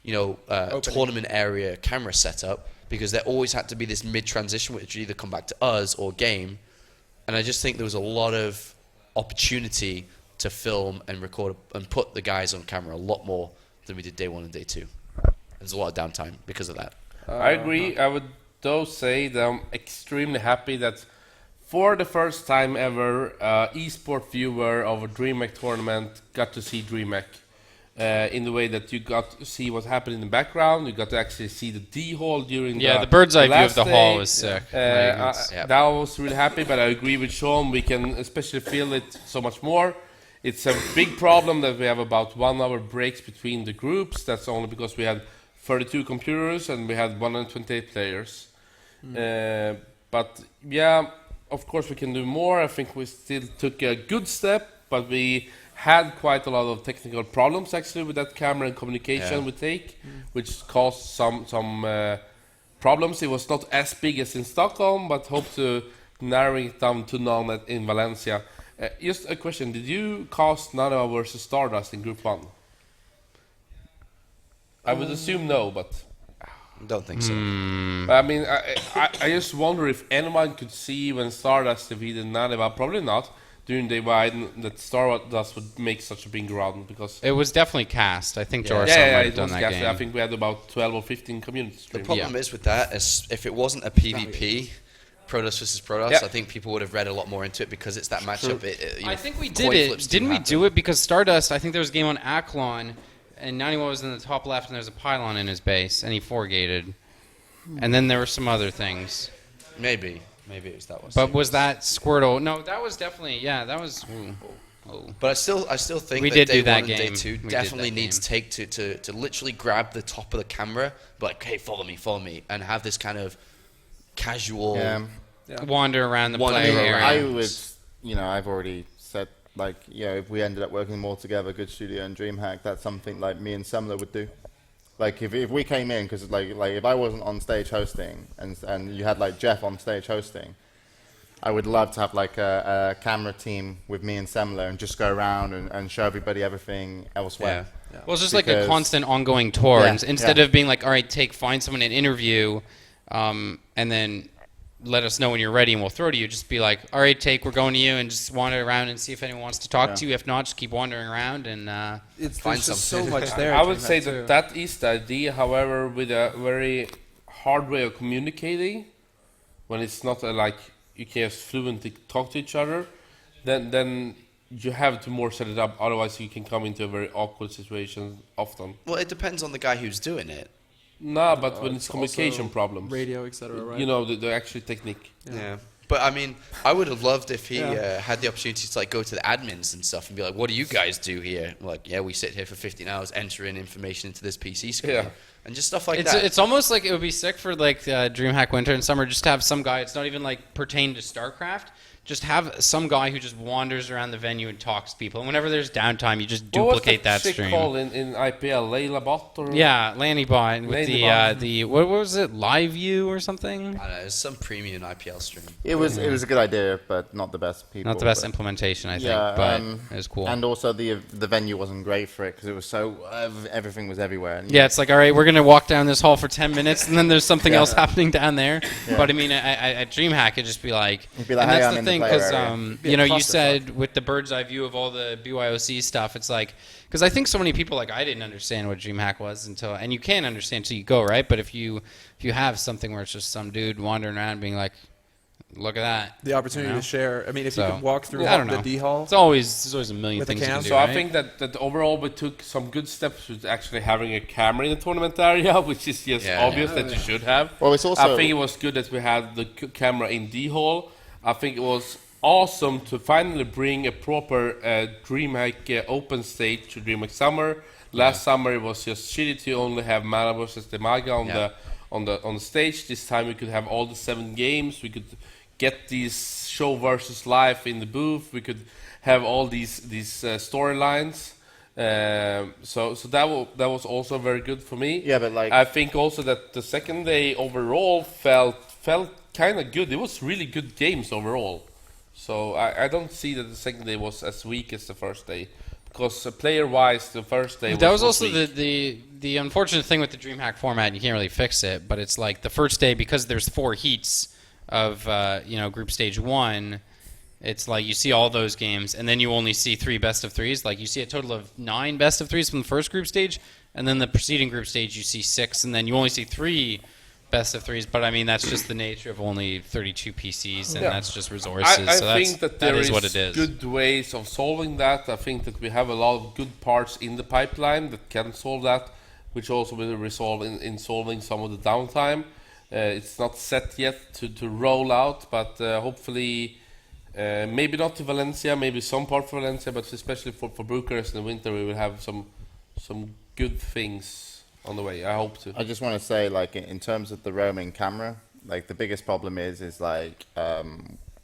tournament area camera setup because there always had to be this mid-transition which would either come back to us or game. And I just think there was a lot of opportunity to film and record and put the guys on camera a lot more than we did day 1 and day 2. There's a lot of downtime because of that. I agree. I would though say that I'm extremely happy that for the first time ever, esport viewer of a DreamHack tournament got to see DreamHack in the way that you got to see what happened in the background. You got to actually see the D hall during the bird's eye view of last the day. hall was sick. That was really happy, but I agree with Sean. We can especially feel it so much more. It's a big problem that we have about 1 hour breaks between the groups. That's only because we had 32 computers and we had 128 players. But yeah, of course we can do more. I think we still took a good step, but we had quite a lot of technical problems actually with that camera and communication we take, which caused some problems. It was not as big as in Stockholm, but hope to narrow it down to none in Valencia. Just a question, did you cast Nano versus Stardust in Group 1? I would assume no, but... Don't think so. I mean, I just wonder if anyone could see when Stardust defeated Nano, but probably not, during the divide, that Stardust would make such a big round, because... It was definitely cast. I think Jorson might have done that game. I think we had about 12 or 15 community streams. The problem is with that, is if it wasn't a PvP... Protoss versus Protoss, I think people would have read a lot more into it because it's that matchup. I think we did it. Didn't we do it because Stardust, I think there was a game on Aklon, and 91 was in the top left, and there's a pylon in his base, and he 4-gated. And then there were some other things. Maybe it was that one. But was that Squirtle? No, that was definitely, that was... But I still think we that did day do that 1 and day game. 2 We definitely did that needs take to literally grab the top of the camera, like, hey, follow me, and have this kind of casual... wander around the Wander player around. area. I would, I've already said, like, if we ended up working more together, Good Studio and DreamHack, that's something like me and Semler would do. Like, if we came in, because like if I wasn't on stage hosting and you had like Jeff on stage hosting, I would love to have like a camera team with me and Semler and just go around and show everybody everything elsewhere. Well, it's just like a constant ongoing tour. Instead of being like, all right, find someone and interview, and then let us know when you're ready and we'll throw to you. Just be like, all right, we're going to you, and just wander around and see if anyone wants to talk to you. If not, just keep wandering around and Find just so much there. I would say that is the idea. However, with a very hard way of communicating, when it's not like you can fluently talk to each other, then you have to more set it up. Otherwise, you can come into a very awkward situation often. Well, it depends on the guy who's doing it. No, but when it's communication problems, radio, etc., right? The actual technique. Yeah. But I mean, I would have loved if he had the opportunity to like go to the admins and stuff and be like, "What do you guys do here?" Like, we sit here for 15 hours entering information into this PC screen, and just stuff like that. It's almost like it would be sick for like DreamHack Winter and Summer just to have some guy. It's not even like pertain to StarCraft. Just have some guy who just wanders around the venue and talks to people. And whenever there's downtime, you just duplicate that stream. What was that shit called in IPL? Layla Bot? Or? Yeah, Lanny Bot with the what was it? Live View or something? I don't know. It's some premium IPL stream. It was a good idea, but not the best people. Not the best implementation, I think, but it was cool. And also the venue wasn't great for it because it was so everything was everywhere. Yeah, it's like, all right, we're gonna walk down this hall for 10 minutes, and then there's something else happening down there. Yeah. But I mean, at DreamHack, it'd just be like, and hey, that's the thing, because you said with the bird's eye view of all the BYOC stuff, it's like, because I think so many people, like, I didn't understand what DreamHack was and you can't understand until you go, right? But if you have something where it's just some dude wandering around being like, look at that, the opportunity to share. I mean, if you can walk through the D hall, there's always a million things you can do. So I think that overall we took some good steps with actually having a camera in the tournament area, which is just obvious that you should have. Well, it's also, I think it was good that we had the camera in D hall. I think it was awesome to finally bring a proper DreamHack open stage to DreamHack Summer. Last summer it was just shitty to only have Mana versus Demaga on the stage. This time we could have all the 7 games. We could get these show versus live in the booth. We could have all these storylines. So that was also very good for me. Yeah, but like I think also that the second day overall felt kind of good. It was really good games overall. So I don't see that the second day was as weak as the first day, because player-wise, the first day was also weak. the unfortunate thing with the DreamHack format. You can't really fix it, but it's like the first day, because there's 4 heats of group stage 1. It's like you see all those games, and then you only see 3 best of 3s. Like you see a total of 9 best of 3s from the first group stage, and then the preceding group stage you see 6, and then you only see 3 best of 3s. But I mean, that's just the nature of only 32 PCs, and that's just resources. I think that there is what it is. Good ways of solving that. I think that we have a lot of good parts in the pipeline that can solve that, which also will resolve in solving some of the downtime. It's not set yet to roll out, but hopefully Maybe not to Valencia, maybe some part of Valencia, but especially for Bucharest in the winter, we will have some good things on the way. I hope to. I just want to say, like, in terms of the roaming camera, like, the biggest problem is like,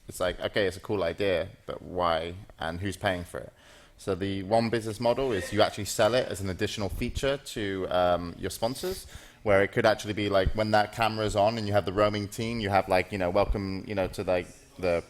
it's like, okay, it's a cool idea, but why and who's paying for it? So the one business model is you actually sell it as an additional feature to your sponsors, where it could actually be like when that camera is on and you have the roaming team, you have like, welcome, to like the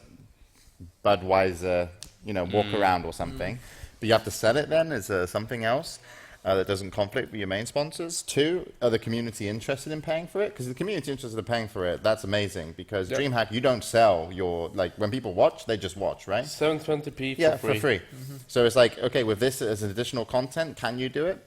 Budweiser, walk around or something. But you have to sell it then as something else that doesn't conflict with your main sponsors. 2, are the community interested in paying for it? Because the community interested in paying for it, that's amazing. Because DreamHack, you don't sell your, like, when people watch, they just watch, right? 720p for free. So it's like, okay, with this as an additional content, can you do it?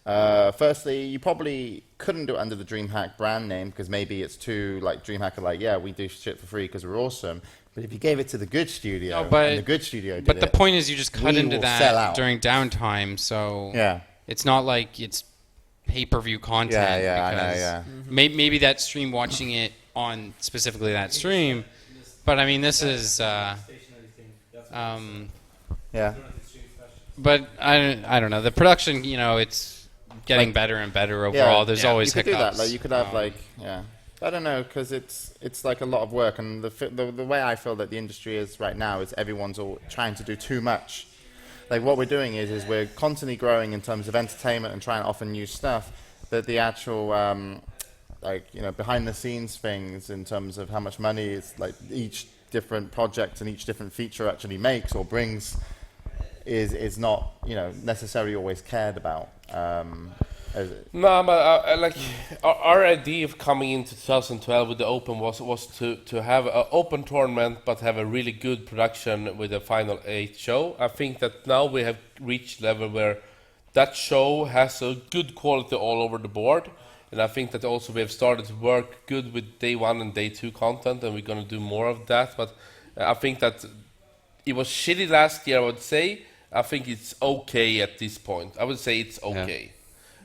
Firstly, you probably couldn't do it under the DreamHack brand name because maybe it's too, like, DreamHack are like, yeah, we do shit for free because we're awesome. But if you gave it to the good studio, and the good studio did But the point is you just cut into that during downtime, so yeah. It's not like it's pay-per-view content. I know, yeah. Maybe that stream watching it on specifically that stream, but I mean this is yeah. But I don't know, the production, it's getting better and better overall. There's always hiccups. You could do that. Like, you could have I don't know, because it's like a lot of work, and the way I feel that the industry is right now is everyone's all trying to do too much. Like, what we're doing is we're constantly growing in terms of entertainment and trying to offer new stuff, but the actual behind the scenes things in terms of how much money is like each different project and each different feature actually makes or brings is not necessarily always cared about. No, but our idea of coming into 2012 with the Open was to have an open tournament but have a really good production with the final 8 show. I think that now we have reached level where that show has a good quality all over the board, and I think that also we have started to work good with day 1 and day 2 content, and we're going to do more of that. But I think that it was shitty last year, I would say. I think it's okay at this point. I would say it's okay.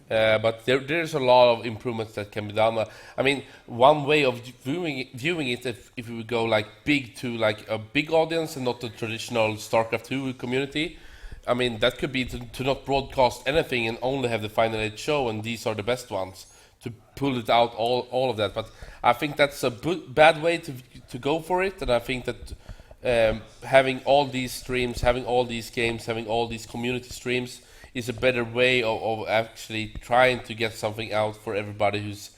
Yeah. But there's a lot of improvements that can be done. I mean, one way of viewing it, if we go like big to like a big audience and not the traditional Starcraft 2 community, I mean, that could be to not broadcast anything and only have the final 8 show, and these are the best ones, to pull it out all of that. But I think that's a bad way to go for it, and I think that having all these streams, having all these games, having all these community streams is a better way of actually trying to get something out for everybody who's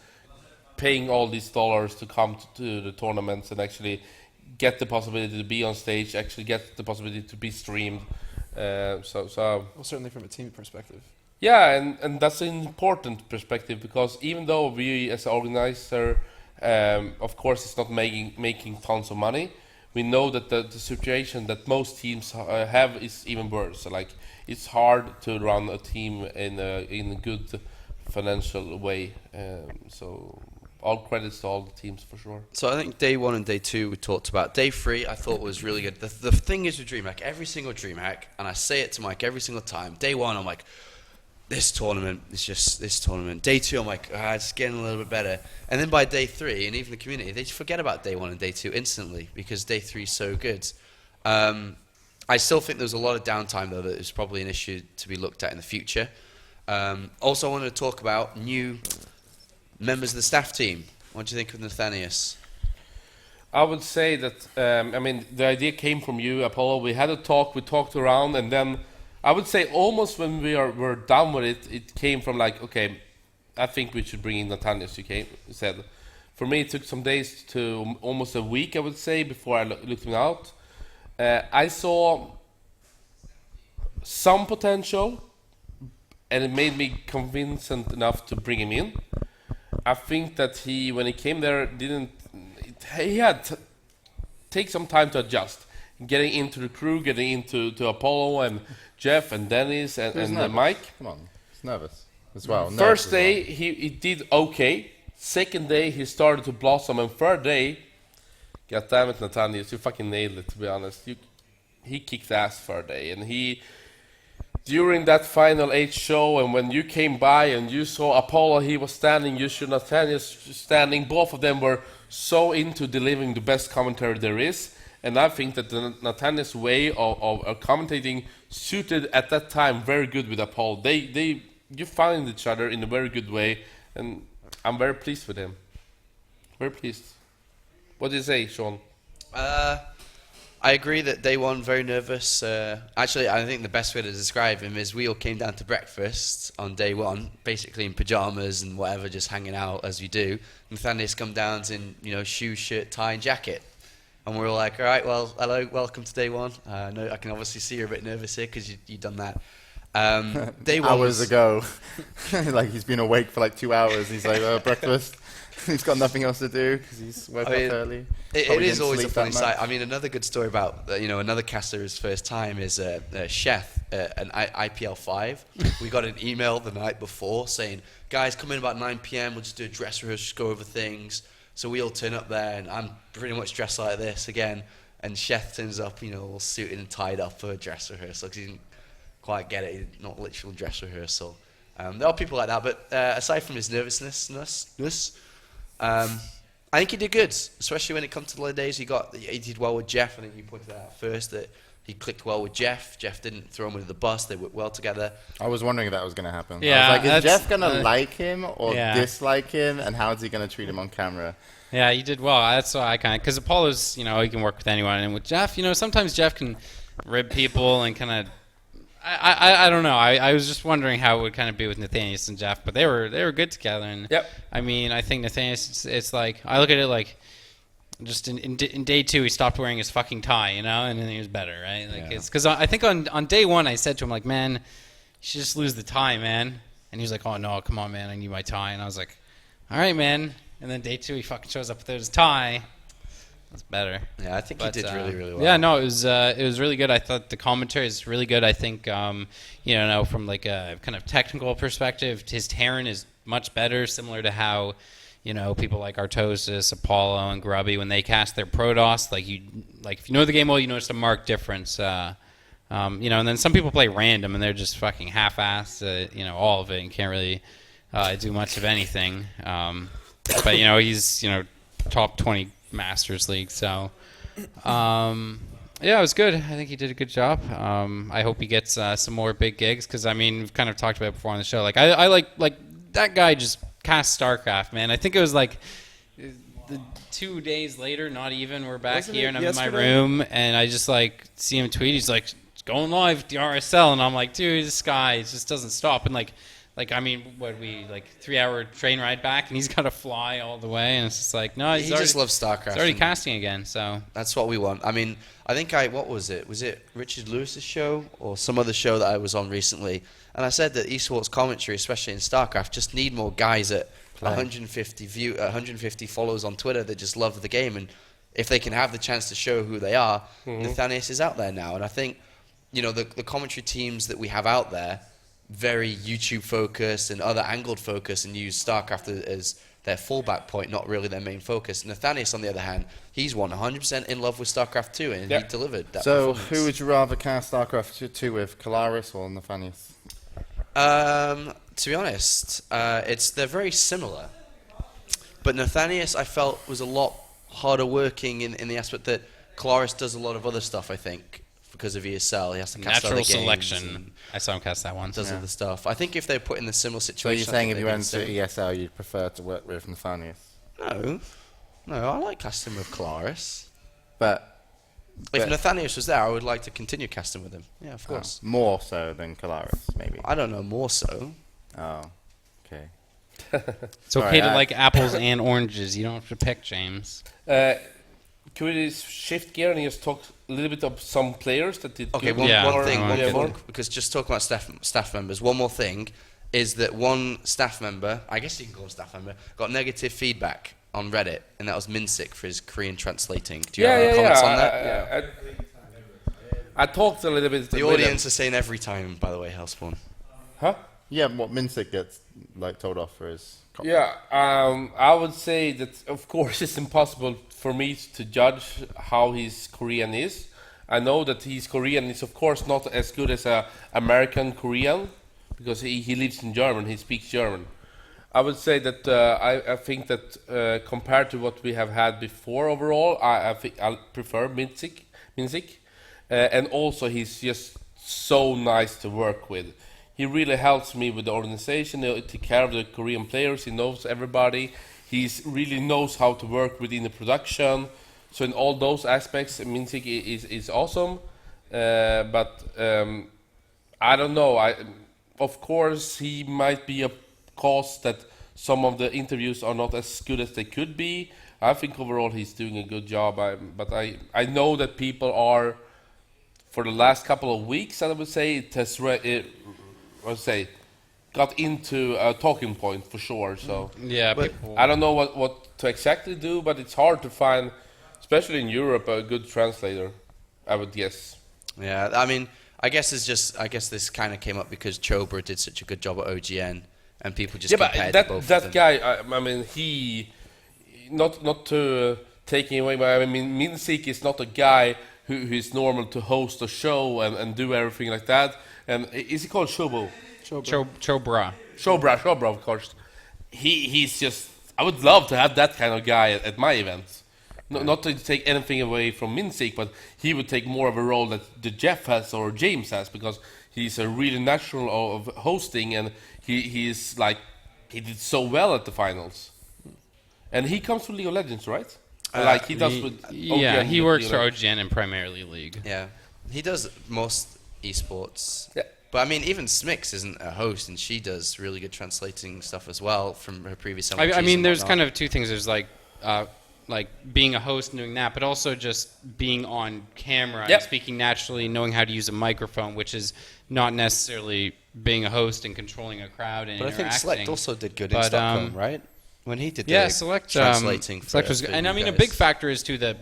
paying all these dollars to come to the tournaments and actually get the possibility to be on stage, actually get the possibility to be streamed. Well, certainly from a team perspective. Yeah, and that's an important perspective, because even though we as an organizer, of course, it's not making tons of money, we know that the situation that most teams have is even worse. So, like, it's hard to run a team in a good financial way. So all credits to all the teams for sure. So I think day 1 and day 2 we talked about. Day 3 I thought was really good. The thing is with DreamHack, every single DreamHack, and I say it to Mike every single time. Day 1 I'm like, this tournament is just this tournament. Day 2 I'm like, it's getting a little bit better. And then by day 3, and even the community, they just forget about day 1 and day 2 instantly because day 3 is so good. I still think there's a lot of downtime, though, that is probably an issue to be looked at in the future. Also, I wanted to talk about new members of the staff team. What do you think of Nathanius? I would say that, the idea came from you, Apollo. We had a talk, we talked around, and then I would say almost when we're done with it, it came from like, okay, I think we should bring in Nathanius, you said. For me, it took some days to almost a week, I would say, before I looked him out. I saw some potential, and it made me convincing enough to bring him in. I think that when he came there, he had to take some time to adjust, getting into the crew, getting into Apollo and Jeff and Dennis and Mike. Come on, he's nervous as well. First day, he did okay. Second day, he started to blossom, and third day, God damn it, Nathanius, you fucking nailed it, to be honest. He kicked ass for a day, and during that final 8 show, and when you came by and you saw Apollo, he was standing, you saw Nathanius standing, both of them were so into delivering the best commentary there is, And I think that Nathaniel's way of commentating suited at that time very good with Apollo. You find each other in a very good way, and I'm very pleased with him. Very pleased. What do you say, Sean? I agree that day one, very nervous. Actually, I think the best way to describe him is we all came down to breakfast on day one, basically in pajamas and whatever, just hanging out as we do. Nathaniel's come down in, shoes, shirt, tie, and jacket. And we're all like, all right, well, hello, welcome to day one. No, I can obviously see you're a bit nervous here because you've done that. Day one hours ago. Like, he's been awake for like 2 hours. He's like, breakfast. He's got nothing else to do because he's woke up early. It is always a funny sight. I mean, another good story about another caster his first time is Chef, an IPL 5. We got an email the night before saying, guys, come in about 9 p.m. We'll just do a dress rehearsal, just go over things. So we all turn up there, and I'm pretty much dressed like this again. And Chef turns up, all suited and tied up for a dress rehearsal because he didn't quite get it, not literal dress rehearsal. There are people like that, but aside from his nervousness, I think he did good, especially when it comes to the days. He did well with Jeff. I think you pointed out first that he clicked well with Jeff. Jeff didn't throw him under the bus. They worked well together. I was wondering if that was going to happen. Yeah, I was like, is Jeff going to like him or dislike him, and how is he going to treat him on camera? Yeah, you did well. That's why I because Apollo's, he can work with anyone, and with Jeff, sometimes Jeff can rib people and kind of. I don't know. I was just wondering how it would kind of be with Nathanius and Jeff, but they were good together. And yep. I mean, I think Nathanius, it's like I look at it like just in day two he stopped wearing his fucking tie, and then he was better, right? Like it's because I think on day one I said to him like, man, you should just lose the tie, man. And he was like, oh no, come on, man, I need my tie. And I was like, all right, man. And then day two he fucking shows up with his tie. That's better. Yeah, I think he did really, really well. Yeah, no, it was really good. I thought the commentary is really good. I think, from like a kind of technical perspective, his Terran is much better, similar to how, people like Artosis, Apollo, and Grubby, when they cast their Protoss, like if you know the game well, you notice a marked difference. And then some people play random and they're just fucking half-assed, all of it, and can't really do much of anything. But he's top 20. Masters League, so it was good. I think he did a good job. I hope he gets some more big gigs because we've kind of talked about it before on the show. Like I like that guy just cast Starcraft, man. I think it was like the 2 days later, not even. We're back here and I'm in my room and I just see him tweet. He's like, it's going live, the RSL, and I'm like, dude, this guy just doesn't stop. And 3-hour train ride back, and he's got to fly all the way, and it's just like, no, he just loves Starcraft. He's already casting again, so that's what we want. I mean, I think what was it? Was it Richard Lewis's show or some other show that I was on recently? And I said that esports commentary, especially in Starcraft, just need more guys at 150 followers on Twitter that just love the game, and if they can have the chance to show who they are, Nathanius is out there now, and I think the commentary teams that we have out there. Very YouTube focused and other angled focus and use Starcraft as their fallback point, not really their main focus. Nathanius, on the other hand, he's 100% in love with Starcraft 2 and he delivered that performance. Who would you rather cast Starcraft 2 with, Kalaris or Nathanius? To be honest, they're very similar. But Nathanius, I felt, was a lot harder working in the aspect that Kalaris does a lot of other stuff, I think. Because of ESL, he has to cast natural other games selection. I saw him cast that one. Does other stuff. I think if they put in the similar situation. So you're saying if you went to ESL, you'd prefer to work with Nathanius? No, I like casting with Kalaris. But if Nathanius was there, I would like to continue casting with him. Yeah, of course. More so than Kalaris, maybe. I don't know, more so. Oh, okay. It's okay to like apples and oranges. You don't have to pick, James. Can we shift gear and just talk a little bit of some players that did? Okay, one thing, because just talking about staff members, one more thing is that one staff member, I guess you can call him staff member, got negative feedback on Reddit, and that was Minsick for his Korean translating. Do you have any comments on that? I talked a little bit. The audience are saying every time, by the way, Hellspawn. Huh? Yeah, what Minsick gets told off for his. Yeah, I would say that of course it's impossible for me to judge how his Korean is. I know that his Korean is of course not as good as a American Korean because he lives in Germany, he speaks German. I would say that I think that compared to what we have had before overall, I think I prefer Minzik. And also he's just so nice to work with. He really helps me with the organization, to take care of the Korean players. He knows everybody. He really knows how to work within the production. So in all those aspects, Minzik is awesome. But I don't know. Of course, he might be a cause that some of the interviews are not as good as they could be. I think overall he's doing a good job. But I know that people are, for the last couple of weeks, I would say, it has got into a talking point for sure. So yeah, I don't know what to exactly do, but it's hard to find, especially in Europe, a good translator, I would guess. Yeah, I mean, I guess this kind of came up because Chobra did such a good job at OGN, and people just compared both of them. That guy, I mean, he not to taking away, but I mean, Minzik is not a guy who is normal to host a show and do everything like that. And is he called Shobo? Chobra. Shobra, of course. He's just. I would love to have that kind of guy at my events. Not to take anything away from Minzik, but he would take more of a role that the Jeff has or James has, because he's a really natural of hosting, and he's like, he did so well at the finals. And he comes from League of Legends, right? Like he does with OGN. Yeah, he works for OGN and primarily League. Yeah, he does most esports. Yeah. But I mean, even Smix isn't a host, and she does really good translating stuff as well from her previous MLGs. I mean, there's kind of two things. There's like being a host and doing that, but also just being on camera and speaking naturally, knowing how to use a microphone, which is not necessarily being a host and controlling a crowd and interacting. I think Select also did good in Stockholm, right? When he did Select translating. Select was good. And I mean, a big factor is too the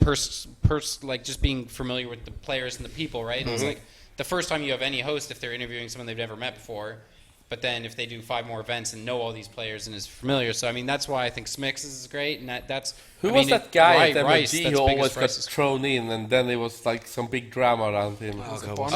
like just being familiar with the players and the people, right? Mm-hmm. It's like the first time you have any host, if they're interviewing someone they've never met before, but then if they do 5 more events and know all these players and is familiar. So I mean, that's why I think Smix is great, and that's who was that guy at MLG who always got thrown in, and then there was like some big drama around him. Milkis.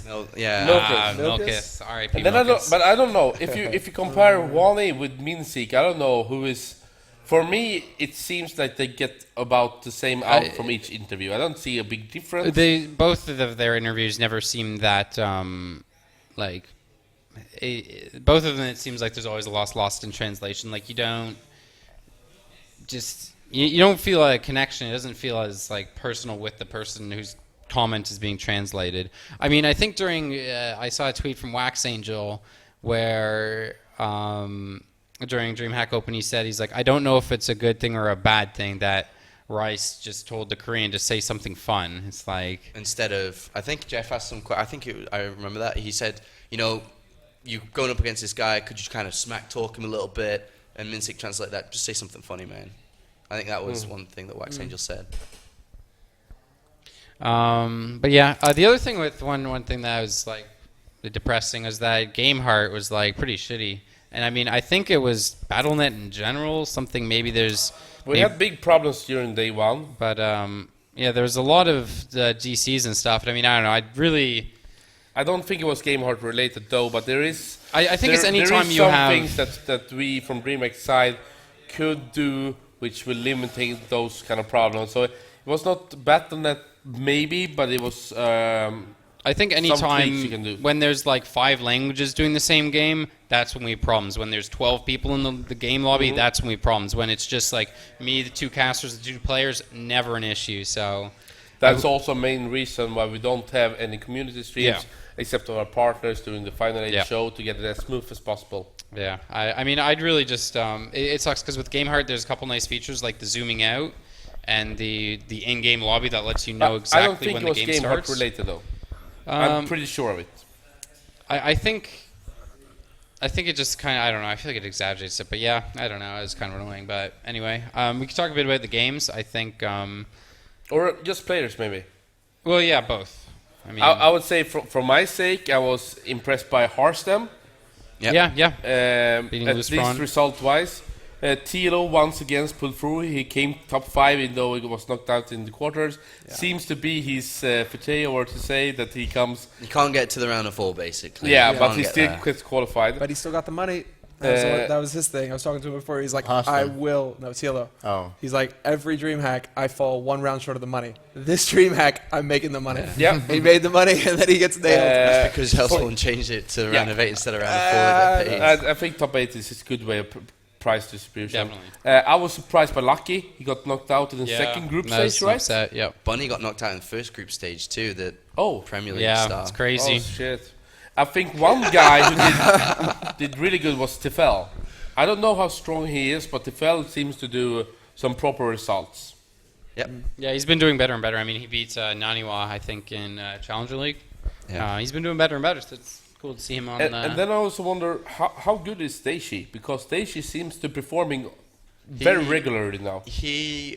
Milkis. R.I.P. But I don't know if you compare Wani with Minzik, I don't know who is. For me, it seems like they get about the same out from each interview. I don't see a big difference. Both of their interviews never seem that. Both of them, it seems like there's always a lost in translation. Like you don't feel a connection. It doesn't feel as like personal with the person whose comment is being translated. I mean, I think during I saw a tweet from Wax Angel where during DreamHack Open he said he's like, I don't know if it's a good thing or a bad thing that Rice just told the Korean to say something fun. It's like instead of, I think Jeff asked some. I remember that he said, you going up against this guy, could you kind of smack talk him a little bit? And Minzik translate that, just say something funny, man. I think that was one thing that Wax Angel said. But yeah, the other thing with one thing that was like depressing is that Game Heart was like pretty shitty. And I mean, I think it was BattleNet in general. Something maybe there's. We had big problems during day one. But yeah, there was a lot of the GCs and stuff. I mean, I don't know. I don't think it was Game Heart related though, but there is. I think it's any time you have things that we from DreamHack's side could do, which will limit those kind of problems. So it was not BattleNet maybe, but it was. I think any time when there's like 5 languages doing the same game, that's when we have problems. When there's 12 people in the game lobby, that's when we have problems. When it's just like me, the 2 casters, the 2 players, never an issue. So that's also a main reason why we don't have any community streams except of our partners doing the Final 8 show to get it as smooth as possible. Yeah, I mean, I'd really just it sucks because with Game Heart, there's a couple nice features like the zooming out and the in-game lobby that lets you know exactly when the game starts. I don't think it was Game Heart related though. I'm pretty sure of it. I think it just kind of, I don't know, I feel like it exaggerates it, but yeah, I don't know, it's kind of annoying, but anyway, we can talk a bit about the games, I think. Or just players, maybe. Well, yeah, both. I mean, I would say for my sake, I was impressed by Harstem. Yeah. At least result-wise. Tilo once again pulled through. He came top 5 even though he was knocked out in the quarters. Yeah. Seems to be his forte, or to say that he comes. You can't get to the round of 4 basically. Yeah, but he still gets qualified. But he still got the money. That was his thing. I was talking to him before. He's like, Tilo. Oh. He's like, every DreamHack, I fall one round short of the money. This DreamHack, I'm making the money. Yeah. He made the money, and then he gets nailed. That's because Hellspawn changed it to round of 8 instead of round of 4. They get paid. I think top 8 is a good way of price distribution. Definitely. I was surprised by Lucky. He got knocked out in the second group stage, right? Upset, yep. Bunny got knocked out in the first group stage too. The Premier League yeah, star. it's crazy. Oh, shit. I think one guy who did really good was Tifel. I don't know how strong he is, but Tifel seems to do some proper results. Yep. Yeah, he's been doing better and better. I mean, he beat Naniwa, I think, in Challenger League. Yeah. He's been doing better and better, so it's cool to see him on... And then I also wonder, how good is Daishi? Because Daishi seems to be performing very regularly now. He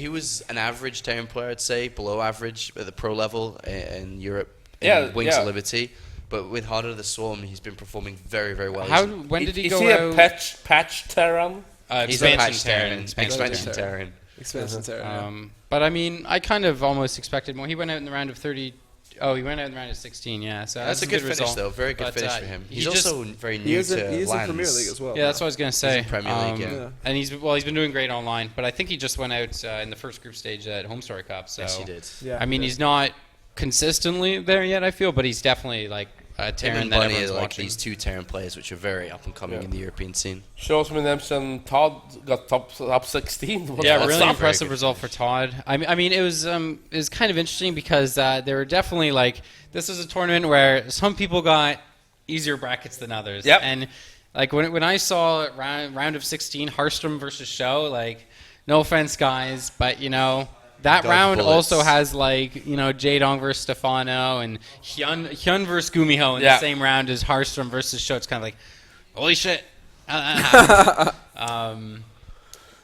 was an average Terran player, I'd say, below average at the pro level in Europe, in Wings of Liberty. But with Heart of the Swarm, he's been performing very, very well. When did he go out? out? Is he a patch Terran? He's a patch Terran. Expansion Terran. Expansion Terran. But I mean, I kind of almost expected more. He went out in the round of 30. Oh, he went out in the round of 16. Yeah, so that's a good finish, result. though. Very good finish for him. He's also very new to He's in lands. Premier League as well. Yeah, that's what I was gonna say. He's in Premier League, yeah. And he's been doing great online. But I think he just went out in the first group stage at HomeStory Cup. So Yes, he did. Yeah, I mean, he's not consistently there yet, I feel, but he's definitely like a Terran that Bunny everyone's are like watching. these two Terran players which are very up and coming in the European scene. Shows me and Todd got top 16. Yeah, really impressive result for Todd. I mean, it was kind of interesting because there were definitely like this was a tournament where some people got easier brackets than others. Yep. And like when I saw round of 16 Harstrom versus Show, like no offense guys, but you know. That round also has like Jaedong versus Stefano and Hyun versus Gumiho in the same round as Harstrom versus Show. It's kind of like, holy shit.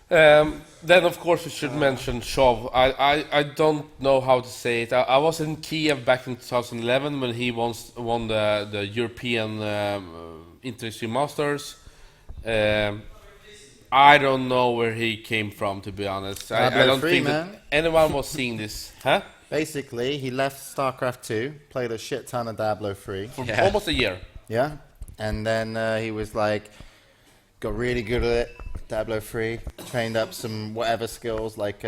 Then of course we should mention Shov. I don't know how to say it. I was in Kiev back in 2011 when he won the European Inter-Extreme Masters. I don't know where he came from, to be honest. I don't think that anyone was seeing this. Huh? Basically, he left StarCraft 2, played a shit ton of Diablo 3. For almost a year. Yeah. And then he was like, got really good at it, Diablo 3, trained up some whatever skills like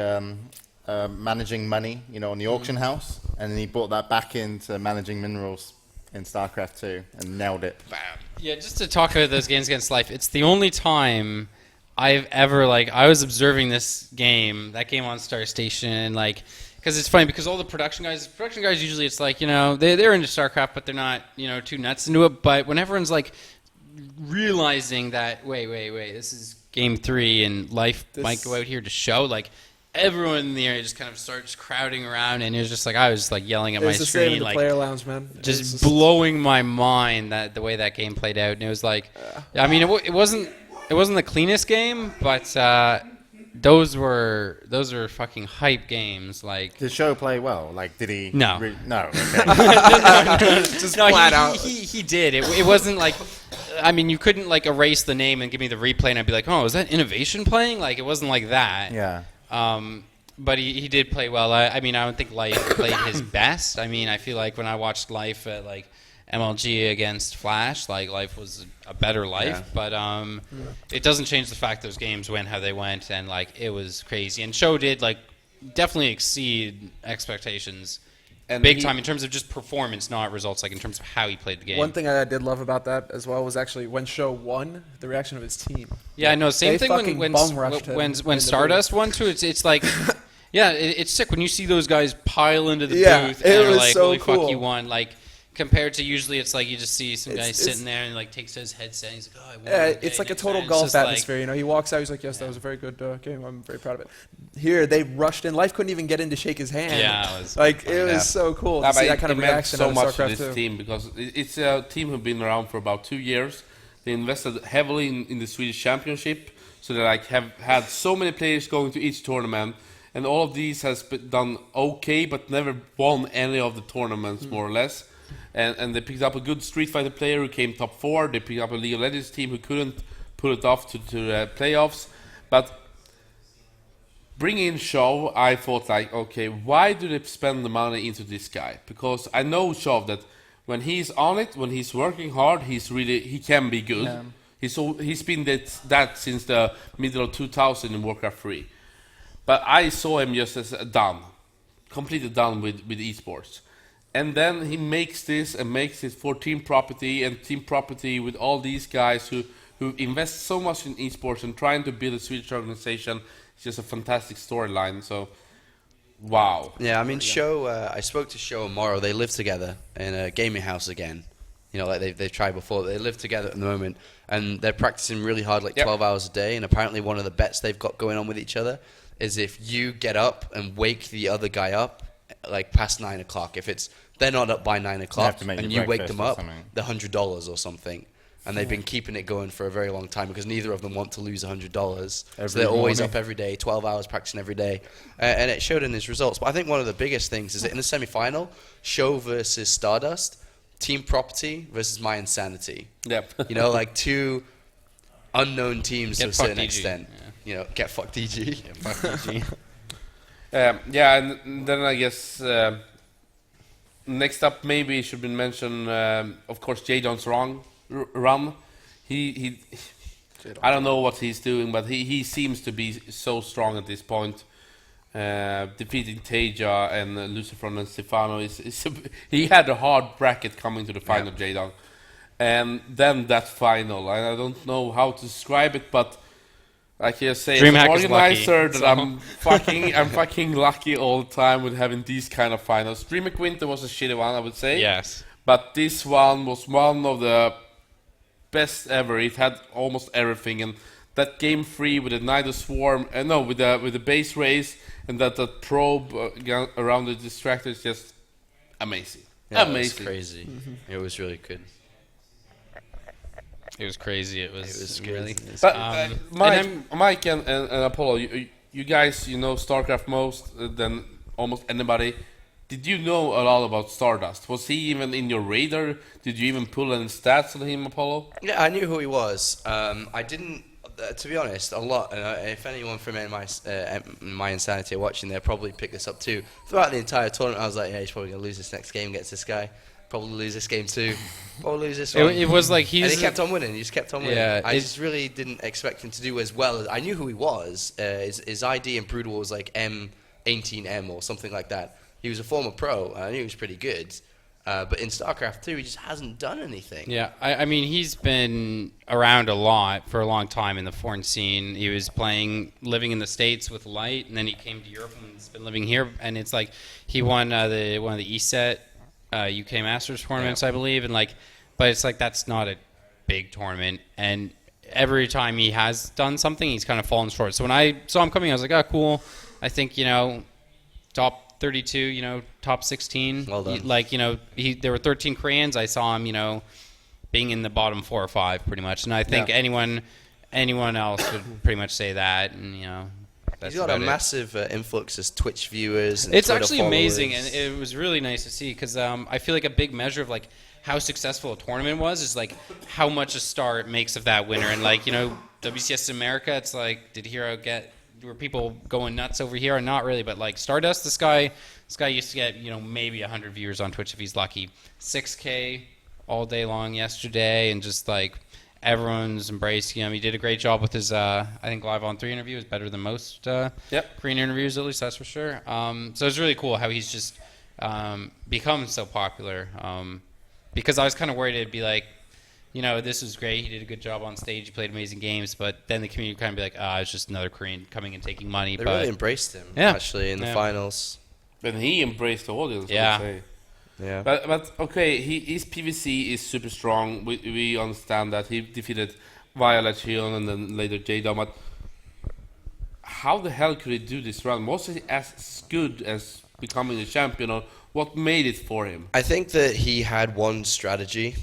managing money, on the auction house. And then he brought that back into managing minerals in StarCraft 2 and nailed it. Yeah, just to talk about those games against life, it's the only time I've ever I was observing that game on Star Station, because it's funny because all the production guys usually it's like they're into StarCraft but they're not too nuts into it. But when everyone's realizing that wait, this is game 3 and life might go out here to Show, everyone in the area just kind of starts crowding around, and it was just I was yelling at my screen, the player lounge, man. Just blowing my mind that the way that game played out, and it was I mean it wasn't the cleanest game, but those were fucking hype games. Did Show play well? Did he? No. No. Okay. Just flat out. He did. It wasn't I mean, you couldn't erase the name and give me the replay, and I'd be like, oh, is that Innovation playing? It wasn't like that. Yeah. But he did play well. I mean, I don't think Life played his best. I mean, I feel when I watched Life at MLG against Flash, Life was a better Life, but it doesn't change the fact those games went how they went, and it was crazy. And Show did definitely exceed expectations, and big time in terms of just performance, not results. In terms of how he played the game. One thing I did love about that as well was actually when Show won, the reaction of his team. Yeah, I know. Same thing when Stardust won too. It's yeah, it's sick when you see those guys pile into the booth and they're so holy cool. fuck, you won. Compared to usually it's you just see some guy sitting there and takes his headset and he's like, oh, I won. Yeah, it's a total golf atmosphere. He walks out, he's like, yes, that was a very good game. I'm very proud of it. Here, they rushed in. Life couldn't even get in to shake his hand. Yeah, it was it was so cool to see that kind of reaction so out of much to StarCraft this 2. team because it's a team who've been around for about 2 years. They invested heavily in the Swedish Championship, so they have had so many players going to each tournament, and all of these has been done okay, but never won any of the tournaments more or less. And they picked up a good Street Fighter player who came top 4. They picked up a League of Legends team who couldn't pull it off to playoffs. But bringing in Show, I thought okay, why do they spend the money into this guy? Because I know Show that when he's on it, when he's working hard, he can be good. Yeah. He's been that since the middle of 2000 in Warcraft 3. But I saw him just as completely done with esports. And then he makes this and makes it for Team Property with all these guys who invest so much in esports and trying to build a Swedish organization. It's just a fantastic storyline. So, wow. Yeah, I mean, I spoke to Show and Morrow. They live together in a gaming house again. You know, like they've tried before. They live together at the moment, and they're practicing really hard, like 12 hours a day. And apparently one of the bets they've got going on with each other is if you get up and wake the other guy up, like past 9 o'clock, if they're not up by 9 o'clock and you wake them up, they're $100 or something. And they've been keeping it going for a very long time because neither of them want to lose $100. So they're always up every day, 12 hours practicing every day. And it showed in his results. But I think one of the biggest things is that in the semi-final, Show versus Stardust, Team Property versus My Insanity. Yep. You know, like two unknown teams to a certain DG. extent. Yeah. You know, get fucked DG. Get fucked DG. And then I guess next up maybe should be mentioned, of course, Jadon's run. He I don't know what he's doing, but he seems to be so strong at this point. Defeating Teja and Lucifron and Stefano he had a hard bracket coming to the final, Jadon. And then that final, and I don't know how to describe it, but I can say as an organizer that I'm fucking lucky all the time with having these kind of finals. DreamHack Winter was a shitty one, I would say. Yes. But this one was one of the best ever. It had almost everything, and that game 3 with the Nido Swarm, with the base race and that probe around the distractor is just amazing. Yeah, amazing. It was crazy. Mm-hmm. It was really good. It was crazy. It was really. But Mike and Apollo, you guys, you know Starcraft most than almost anybody. Did you know a lot about Stardust? Was he even in your radar? Did you even pull any stats on him, Apollo? Yeah, I knew who he was. I didn't, to be honest, a lot. If anyone from My Insanity are watching, they'll probably pick this up too. Throughout the entire tournament, I was like, yeah, he's probably going to lose this next game, gets this guy. Probably lose this game too. Probably lose this one. It was like and he kept on winning. He just kept on winning. Yeah, I just really didn't expect him to do as well as I knew who he was. His ID in Brood War was like M18M or something like that. He was a former pro. I knew he was pretty good. But in StarCraft 2, he just hasn't done anything. Yeah, I mean, he's been around a lot for a long time in the foreign scene. He was living in the States with Light, and then he came to Europe and has been living here. And it's like he won one of the ESET UK Masters tournaments, I believe. And but it's like that's not a big tournament. And every time he has done something, he's kind of fallen short. So when I saw him coming, I was like, oh, cool. I think, top 32, top 16. Well done. There were 13 Koreans. I saw him, being in the bottom 4 or 5 pretty much. And I think anyone else would pretty much say that. And, he's got a massive influx as Twitch viewers. And it's Twitter actually followers. Amazing, and it was really nice to see because I feel like a big measure of how successful a tournament was is how much a star it makes of that winner. And WCS America, it's were people going nuts over here? Or not really, but Stardust, this guy used to get maybe 100 viewers on Twitch if he's lucky. 6K all day long yesterday, and just everyone's embracing him. He did a great job with his I think Live on 3 interview is better than most Korean interviews, at least that's for sure. So it's really cool how he's just become so popular. Because I was kind of worried it'd be this was great. He did a good job on stage. He played amazing games. But then the community would kind of be it's just another Korean coming and taking money. They really embraced him, actually, in the finals. And he embraced the audience, I would say. Yeah. But okay, his PVC is super strong. We understand that. He defeated Violet Shion and then later Jada. But how the hell could he do this run? Was he as good as becoming a champion, or what made it for him? I think that he had one strategy.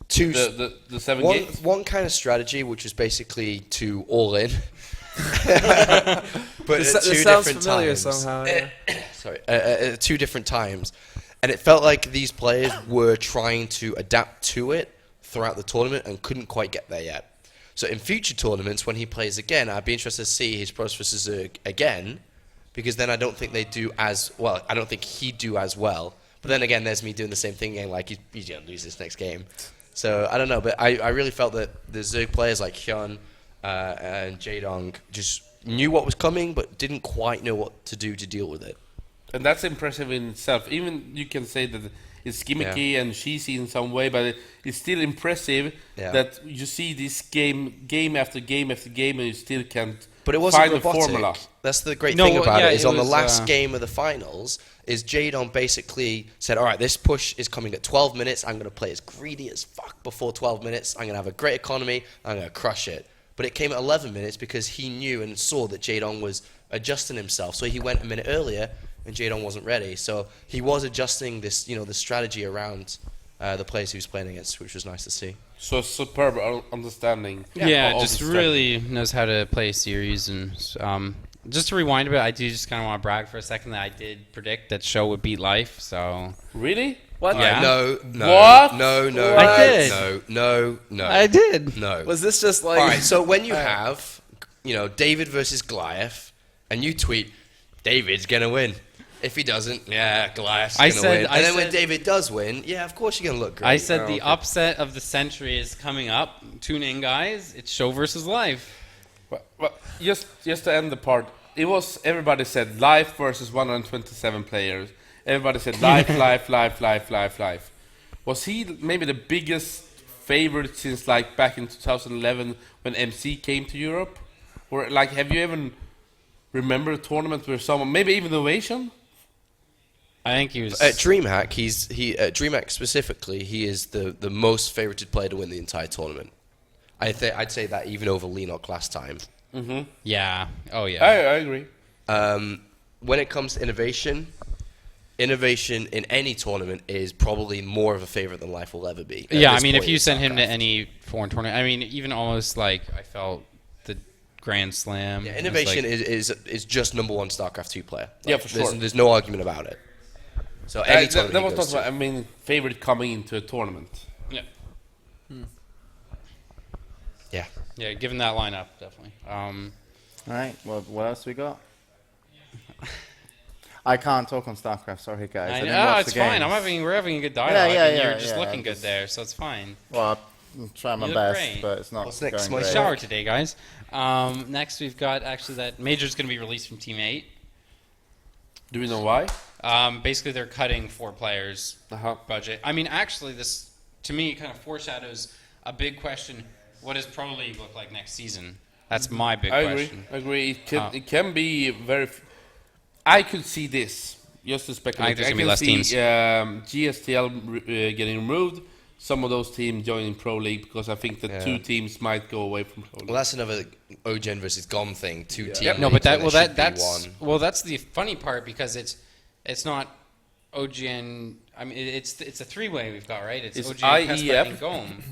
The 7 games? One kind of strategy, which was basically to all in. But this at two sounds different familiar times. somehow. Yeah. Sorry, at 2 different times. And it felt like these players were trying to adapt to it throughout the tournament and couldn't quite get there yet. So in future tournaments, when he plays again, I'd be interested to see his pros versus again, because then I don't think they do as well. I don't think he'd do as well. But then again, there's me doing the same thing again, he's going to lose this next game. So I don't know, but I really felt that the Zerg players like Hyun and Jaedong just knew what was coming, but didn't quite know what to do to deal with it. And that's impressive in itself. Even you can say that it's gimmicky and cheesy in some way, but it's still impressive that you see this game after game after game, and you still can't but it wasn't find robotic. the formula. That's the great thing about it, is it on the was, last game of the finals, is Jaedong basically said, all right, this push is coming at 12 minutes. I'm going to play as greedy as fuck before 12 minutes. I'm going to have a great economy. I'm going to crush it. But it came at 11 minutes because he knew and saw that Jaedong was adjusting himself. So he went a minute earlier, and Jaedong wasn't ready. So he was adjusting this, the strategy around the players he was playing against, which was nice to see. So superb understanding. Yeah, just really knows how to play a series. And just to rewind a bit, I do just kind of want to brag for a second that I did predict that Show would beat Life. So really? What? Yeah. No. What? No. I did. No. I did. No. Was this just like... All right, so when you have, David versus Goliath, and you tweet, David's going to win. If he doesn't, Goliath's going to win. And then when David does win, of course you're going to look great. I said the upset of the century is coming up. Tune in, guys. It's Show versus Life. Well, just to end the part, it was everybody said Life versus 127 players. Everybody said Life. Was he maybe the biggest favorite since back in 2011 when MC came to Europe? Or have you even remember a tournament where someone, maybe even Ovation? I think he was at DreamHack. At DreamHack specifically, he is the most favorited player to win the entire tournament. I'd say that even over Lenok last time. Mm-hmm. Yeah. Oh yeah. I agree. When it comes to innovation in any tournament is probably more of a favorite than Life will ever be. Yeah, I mean, if you send him to any foreign tournament, I mean, even almost I felt the Grand Slam. Yeah, innovation is just number one StarCraft 2 player. For sure. There's no argument about it. So any tournament that he was goes not to. favorite coming into a tournament. Yeah. Yeah. Yeah, given that lineup, definitely. All right. Well, what else we got? I can't talk on StarCraft. Sorry, guys. I didn't watch it's the fine. games. We're having a good dialogue. And you're just looking good just- there, so it's fine. Well, I'm trying my You look best, great. but it's not What's next, going Mike? great. Shower today, guys. Next, we've got actually that Major's going to be released from Team 8. Do we know why? Basically, they're cutting 4 players' Uh-huh. budget. I mean, actually, this, to me, kind of foreshadows a big question. What does Pro League look like next season? That's my big question. I agree. It can be very... I could see this, just to speculate. I think there's going to be less teams. GSTL getting removed, some of those teams joining Pro League, because I think that 2 teams might go away from Pro League. Well, that's another OGen versus GOM thing. 2 teams. No, but that's one. well, that's the funny part because it's not OGN. I mean, it's a 3-way we've got, right? It's OGN, Kespa, and GOM.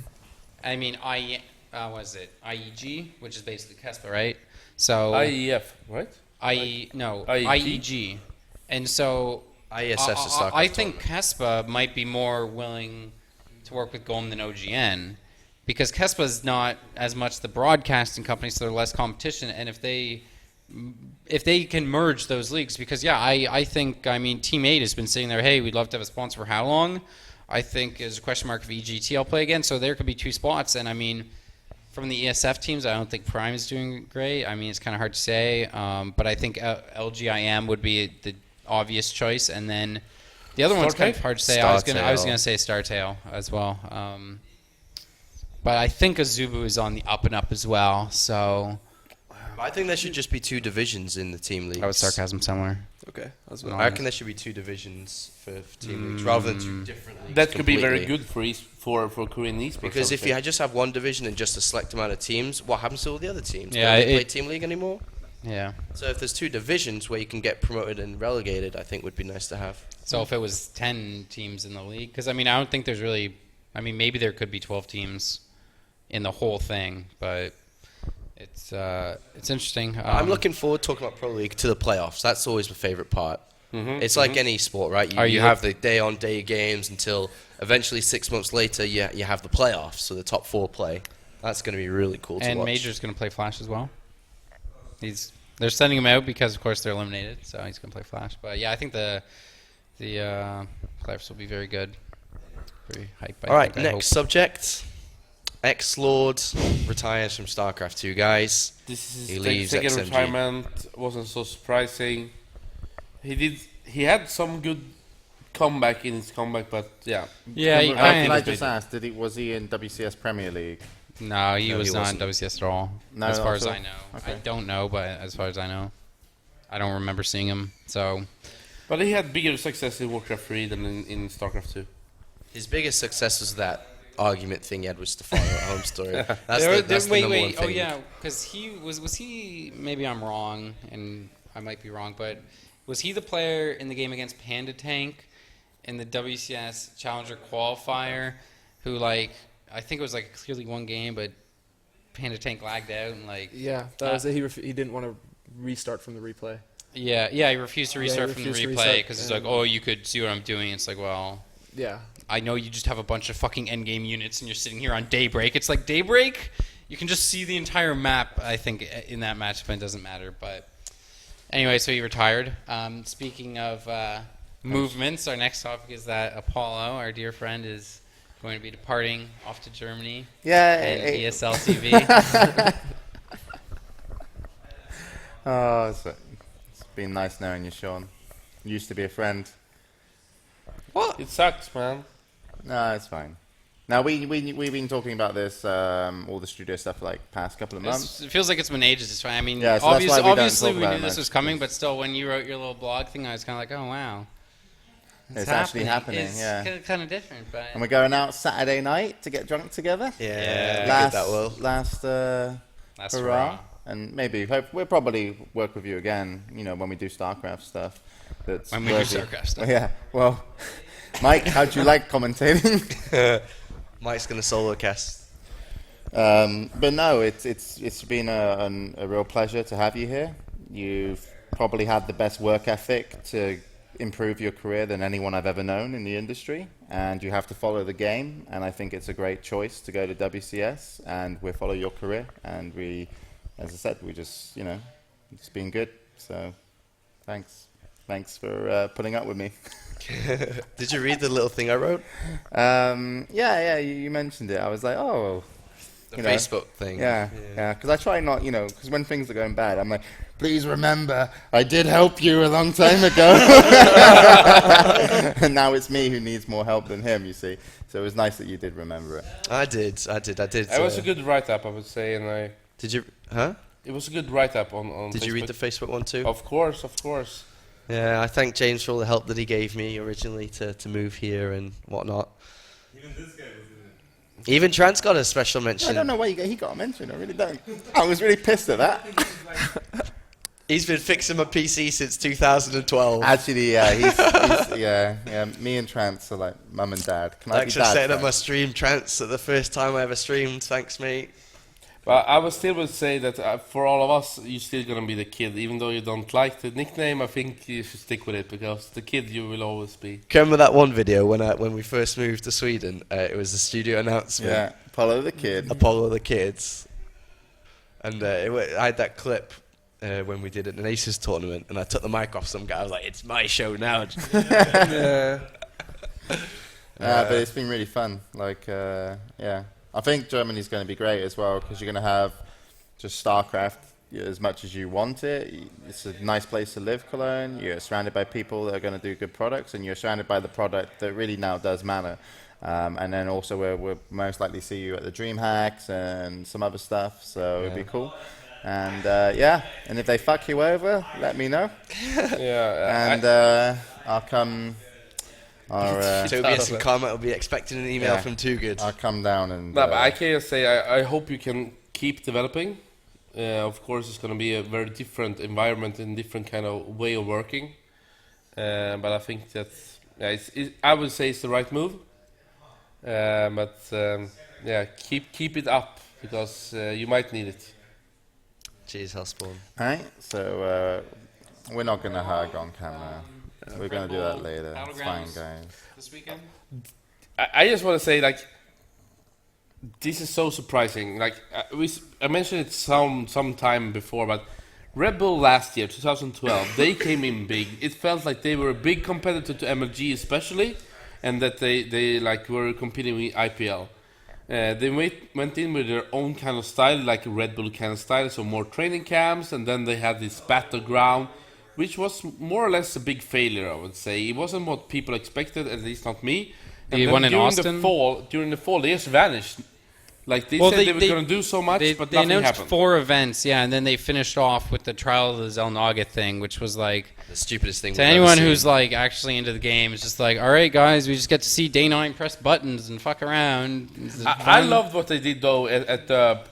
I mean, what is it? IEG, which is basically Kespa, right? So IEF, right? IEG. And so IESS is StarCraft. I think Kespa might be more willing to work with GOM than OGN because Kespa is not as much the broadcasting company, so they're less competition. And if they can merge those leagues, because I think Team 8 has been sitting there. Hey, we'd love to have a sponsor for how long? I think is a question mark if EGT will play again. So there could be 2 spots, and I mean. From the ESF teams, I don't think Prime is doing great. I mean, it's kind of hard to say, but I think LGIM would be the obvious choice, and then the other one's kind of hard to say. I was gonna say Startail as well, but I think Azubu is on the up and up as well. So I think there should just be 2 divisions in the team leagues. that was sarcasm somewhere. Okay. I reckon there should be 2 divisions for team leagues rather than 2 different leagues. That could be very completely. good for Korean esports. Because if you just have 1 division and just a select amount of teams, what happens to all the other teams? Yeah, Don't they play team league anymore? Yeah. So if there's 2 divisions where you can get promoted and relegated, I think would be nice to have. So if it was 10 teams in the league, because I don't think there's really. Maybe there could be 12 teams in the whole thing, but. It's interesting. I'm looking forward, talking about Pro League, to the playoffs. That's always my favorite part. Mm-hmm, It's like any sport, right? You have the day-on-day games until eventually 6 months later you have the playoffs, so the top 4 play. That's going to be really cool to watch. And Major's going to play Flash as well. They're sending him out because, of course, they're eliminated, so he's going to play Flash. But, yeah, I think the playoffs will be very good. Very hype. All right, next subject. Ex-Lord retires from Starcraft 2, guys. This is He his leaves second XMG. retirement. Wasn't so surprising. He had some good comeback in his comeback, but yeah. Yeah, he Can I kind just ask, was he in WCS Premier League? No, he No, was he not in wasn't. WCS at all. No, as far not as at I all? know. Okay. I don't know, but as far as I know. I don't remember seeing him, so... But he had bigger success in Warcraft 3 than in Starcraft 2. His biggest success was that argument thing he had with Stefano at HomeStory. That's the number one thing. Oh yeah, because he was he? Maybe I'm wrong, and I might be wrong, but was he the player in the game against Panda Tank in the WCS Challenger qualifier who I think it was clearly one game, but Panda Tank lagged out and Yeah, that was it. He didn't want to restart from the replay. Yeah, he refused to restart from the refused to replay restart, because it's like, oh, you could see what I'm doing. It's like, well, Yeah. I know you just have a bunch of fucking endgame units and you're sitting here on Daybreak. It's like Daybreak, you can just see the entire map, I think, in that match, but it doesn't matter. But anyway, so he retired. Speaking of movements, our next topic is that Apollo, our dear friend, is going to be departing off to Germany. Yeah. And ESL TV. Oh, it's been nice knowing you, Sean. Used to be a friend. What? It sucks, man. No, it's fine. Now we've been talking about this, all the studio stuff, for past couple of months. It feels like it's been ages. It's fine. I mean, Yeah, so that's why we don't obviously talk we about knew it this much, was coming, but still, when you wrote your little blog thing, I was kind of like, oh wow, It's actually happening. It's Yeah. kind of different, but And we're going out Saturday night to get drunk together. Yeah. We did that well. Last Last hurrah. And maybe we'll probably work with you again. When we do Starcraft stuff. That's when we do Starcraft stuff. Yeah. Well, Mike, how'd you like commentating? Mike's going to solo cast. But no, it's been a real pleasure to have you here. You've probably had the best work ethic to improve your career than anyone I've ever known in the industry, and you have to follow the game, and I think it's a great choice to go to WCS, and we'll follow your career, and we, as I said, we just, it's been good, so thanks for putting up with me. Did you read the little thing I wrote? Yeah, you mentioned it. I was like, oh, The Facebook thing. Yeah, because I try not, because when things are going bad, I'm like, please remember, I did help you a long time ago. And now it's me who needs more help than him, you see. So it was nice that you did remember it. I did. It was a good write-up, I would say, and Did you? Huh? it was a good write-up on Did Facebook. you read the Facebook one too? Of course. Yeah, I thank James for all the help that he gave me originally to move here and whatnot. Even this guy was in it. Even Trant's got a special mention. I don't know why he got a mention. I really don't. I was really pissed at that. He's been fixing my PC since 2012. Actually, yeah, he's me and Trance are like mum and dad. Can I be Actually dad? setting up my Trance? stream, Trant's at the first time I ever streamed. Thanks, mate. But I would still say that for all of us, you're still gonna be the kid, even though you don't like the nickname. I think you should stick with it because the kid you will always be. Remember that one video when we first moved to Sweden? It was the studio announcement. Yeah, Apollo the kid. Apollo the kids. And I had that clip when we did an Aces tournament, and I took the mic off some guy. I was like, "It's my show now." Yeah. But it's been really fun. Yeah. I think Germany's going to be great as well because you're going to have just StarCraft as much as you want it. It's a nice place to live, Cologne. You're surrounded by people that are going to do good products, and you're surrounded by the product that really now does matter. And then also we'll most likely see you at the DreamHacks and some other stuff, so it'd be cool. And and if they fuck you over, let me know. And I'll come. Tobias and Carmet will be expecting an email from Too Good. I'll come down and. No, but I can say I hope you can keep developing. Of course, it's going to be a very different environment and different kind of way of working. But I think that I would say it's the right move. Keep it up because you might need it. Cheers, Hellspawn. Alright, so we're not going to hug on camera. We're going to do that later. It's fine, guys. This weekend? I just want to say, this is so surprising. I mentioned it some time before, but Red Bull last year, 2012, they came in big. It felt like they were a big competitor to MLG especially, and that they like were competing with IPL. They went in with their own kind of style, like a Red Bull kind of style, so more training camps, and then they had this battleground, which was more or less a big failure, I would say. It wasn't what people expected, at least not me. And The one in during Austin? During the fall, they just vanished. Like they said they were going to do so much, but they nothing announced happened. 4 events, yeah, and then they finished off with the trial of the Zelnaga thing, which was like, The stupidest thing. to anyone who's like actually into the game, it's just like, all right, guys, we just get to see Day 9 press buttons and fuck around. I loved what they did though at that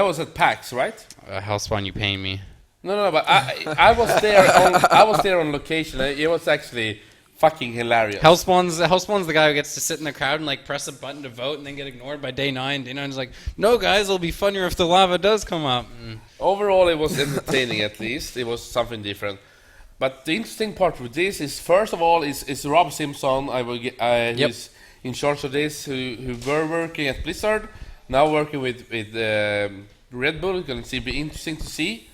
was at PAX, right? Hellspawn, you paying me? No, but I was there. I was there on location. It was actually fucking hilarious. Hellspawn's the guy who gets to sit in the crowd and like press a button to vote and then get ignored by Day 9. Day 9's like, no, guys, it'll be funnier if the lava does come up. Overall, it was entertaining. At least it was something different. But the interesting part with this is, first of all, is Rob Simpson. Who's in charge of this, who were working at Blizzard, now working with Red Bull. It's going to be interesting to see.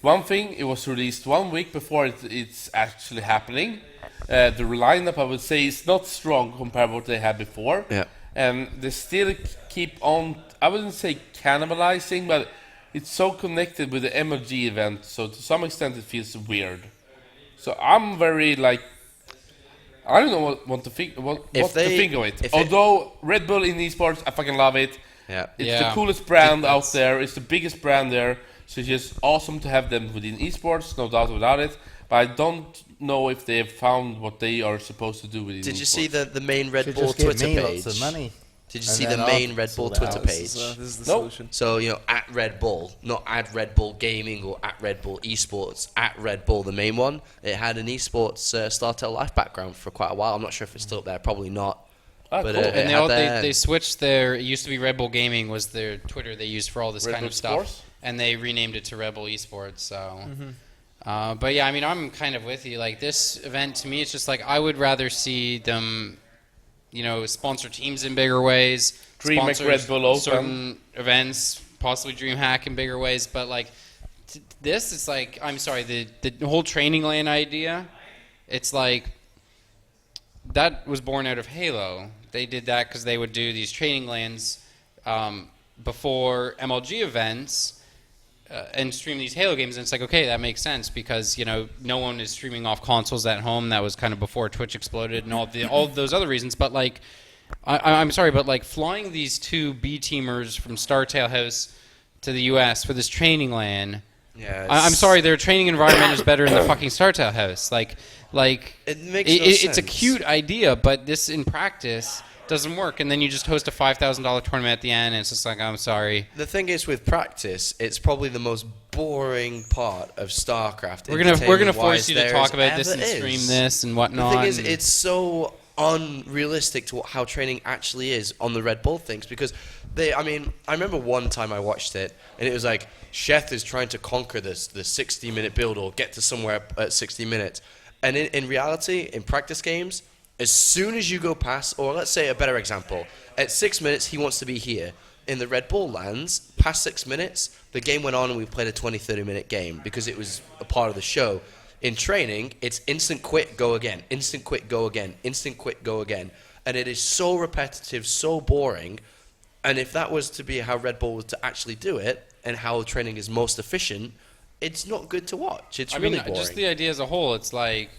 One thing, it was released 1 week before it's actually happening. The lineup, I would say, is not strong compared to what they had before. Yeah. And they still keep on, I wouldn't say cannibalizing, but it's so connected with the MLG event, so to some extent it feels weird. So I'm very like, I don't know what to think of it. Although Red Bull in esports, I fucking love it. Yeah. It's the coolest brand out there. It's the biggest brand there. So it's just awesome to have them within esports, no doubt about it. But I don't know if they have found what they are supposed to do within Did you esports. see the main Red Should Bull just give Twitter me page? lots of money. Did you And see the then main I'll Red Bull sort it Twitter out. page? This is the Nope. solution. So, at Red Bull, not at Red Bull Gaming or at Red Bull Esports, at Red Bull, the main one, it had an esports StarTale Life background for quite a while. I'm not sure if it's still up there, probably not. Ah, But, cool. And they switched their, it used to be Red Bull Gaming was their Twitter they used for all this Red kind Bull of stuff. Sports? And they renamed it to Red Bull Esports, so... but yeah, I mean, I'm kind of with you. Like, this event, to me, it's just like, I would rather see them, sponsor teams in bigger ways. DreamHack sponsor Red Bull Open. certain events, possibly DreamHack in bigger ways. But, like, this, it's like, I'm sorry, the whole training land idea, it's like, that was born out of Halo. They did that because they would do these training lands before MLG events and stream these Halo games. And it's like, okay, that makes sense because, no one is streaming off consoles at home. That was kind of before Twitch exploded and all of those other reasons. But, like, I'm sorry, but, like, flying these 2 B-teamers from StarTale House to the U.S. for this training LAN, I'm sorry, their training environment is better in the fucking StarTale House. Like it makes no sense. It's a cute idea, but this in practice doesn't work. And then you just host a $5,000 tournament at the end, and it's just like, I'm sorry. The thing is, with practice, it's probably the most boring part of StarCraft. We're gonna force you to there talk as about this and ever stream is. this and whatnot. The thing is, and- it's so unrealistic to how training actually is on the Red Bull things because I remember one time I watched it and it was like Sheth is trying to conquer the 60-minute build or get to somewhere at 60 minutes, and in reality, in practice games, as soon as you go past, or let's say a better example, at 6 minutes he wants to be here. In the Red Bull lands, past 6 minutes, the game went on and we played a 20-30 minute game because it was a part of the show. In training, it's instant quit, go again, instant quit, go again, instant quit, go again. And it is so repetitive, so boring. And if that was to be how Red Bull was to actually do it and how training is most efficient, it's not good to watch. It's really boring. Just the idea as a whole, it's like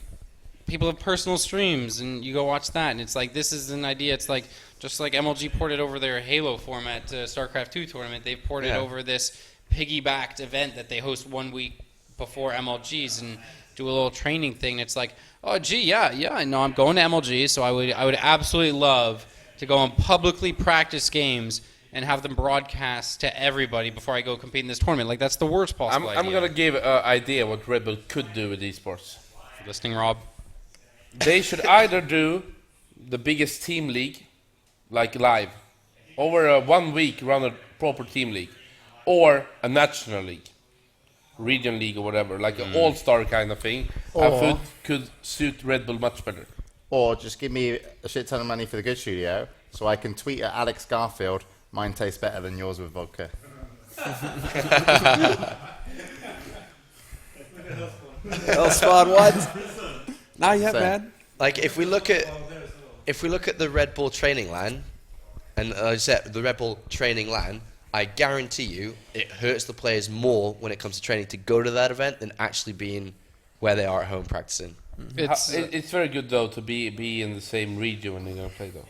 people have personal streams and you go watch that and it's like this is an idea. It's like just like MLG ported over their Halo format to Starcraft 2 tournament, they've ported over this piggybacked event that they host 1 week before MLGs and do a little training thing. It's like, oh gee, yeah, I know I'm going to MLG, so I would absolutely love to go and publicly practice games and have them broadcast to everybody before I go compete in this tournament. Like, that's the worst possible idea. I'm going to give an idea what Red Bull could do with esports. Listening, Rob? They should either do the biggest team league, like live, over 1 week, run a proper team league, or a national league, region league or whatever, like an all-star kind of thing. I think could suit Red Bull much better. Or just give me a shit ton of money for the good studio so I can tweet at Alex Garfield, mine tastes better than yours with vodka. Hellspawn, what? Not yet, Same. man. Like, if we look at if we look at the Red Bull training LAN, and I said the Red Bull training LAN, I guarantee you it hurts the players more when it comes to training to go to that event than actually being where they are at home practicing. It's very good though to be in the same region when you're gonna play though.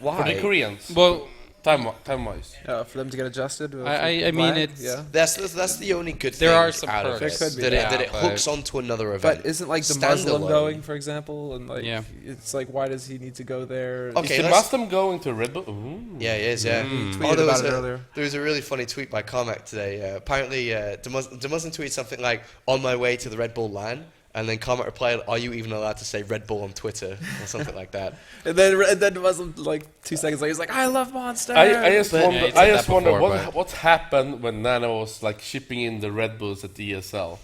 Why? For the Koreans. Well, time wise. For them to get adjusted. I mean, it's that's the only good thing. There are some out of perks. it, There could be, that it but- hooks onto another event. But isn't like the Muslim Standalone. going, for example, and like Yeah. it's like why does he need to go there? Okay, Is the let's- Muslim going to Red Bull? Ooh. Yeah, he is, yeah. tweeted there was about it earlier. There was a really funny tweet by Carmack today. Apparently, Muslim tweeted something like, on my way to the Red Bull LAN, and then Carmack replied, are you even allowed to say Red Bull on Twitter? Or something like that. And then the Muslim like 2 seconds later he's like, I love Monster. I just But- wonder, Yeah, he said I that just wonder before, what happened when Nano was like shipping in the Red Bulls at the ESL.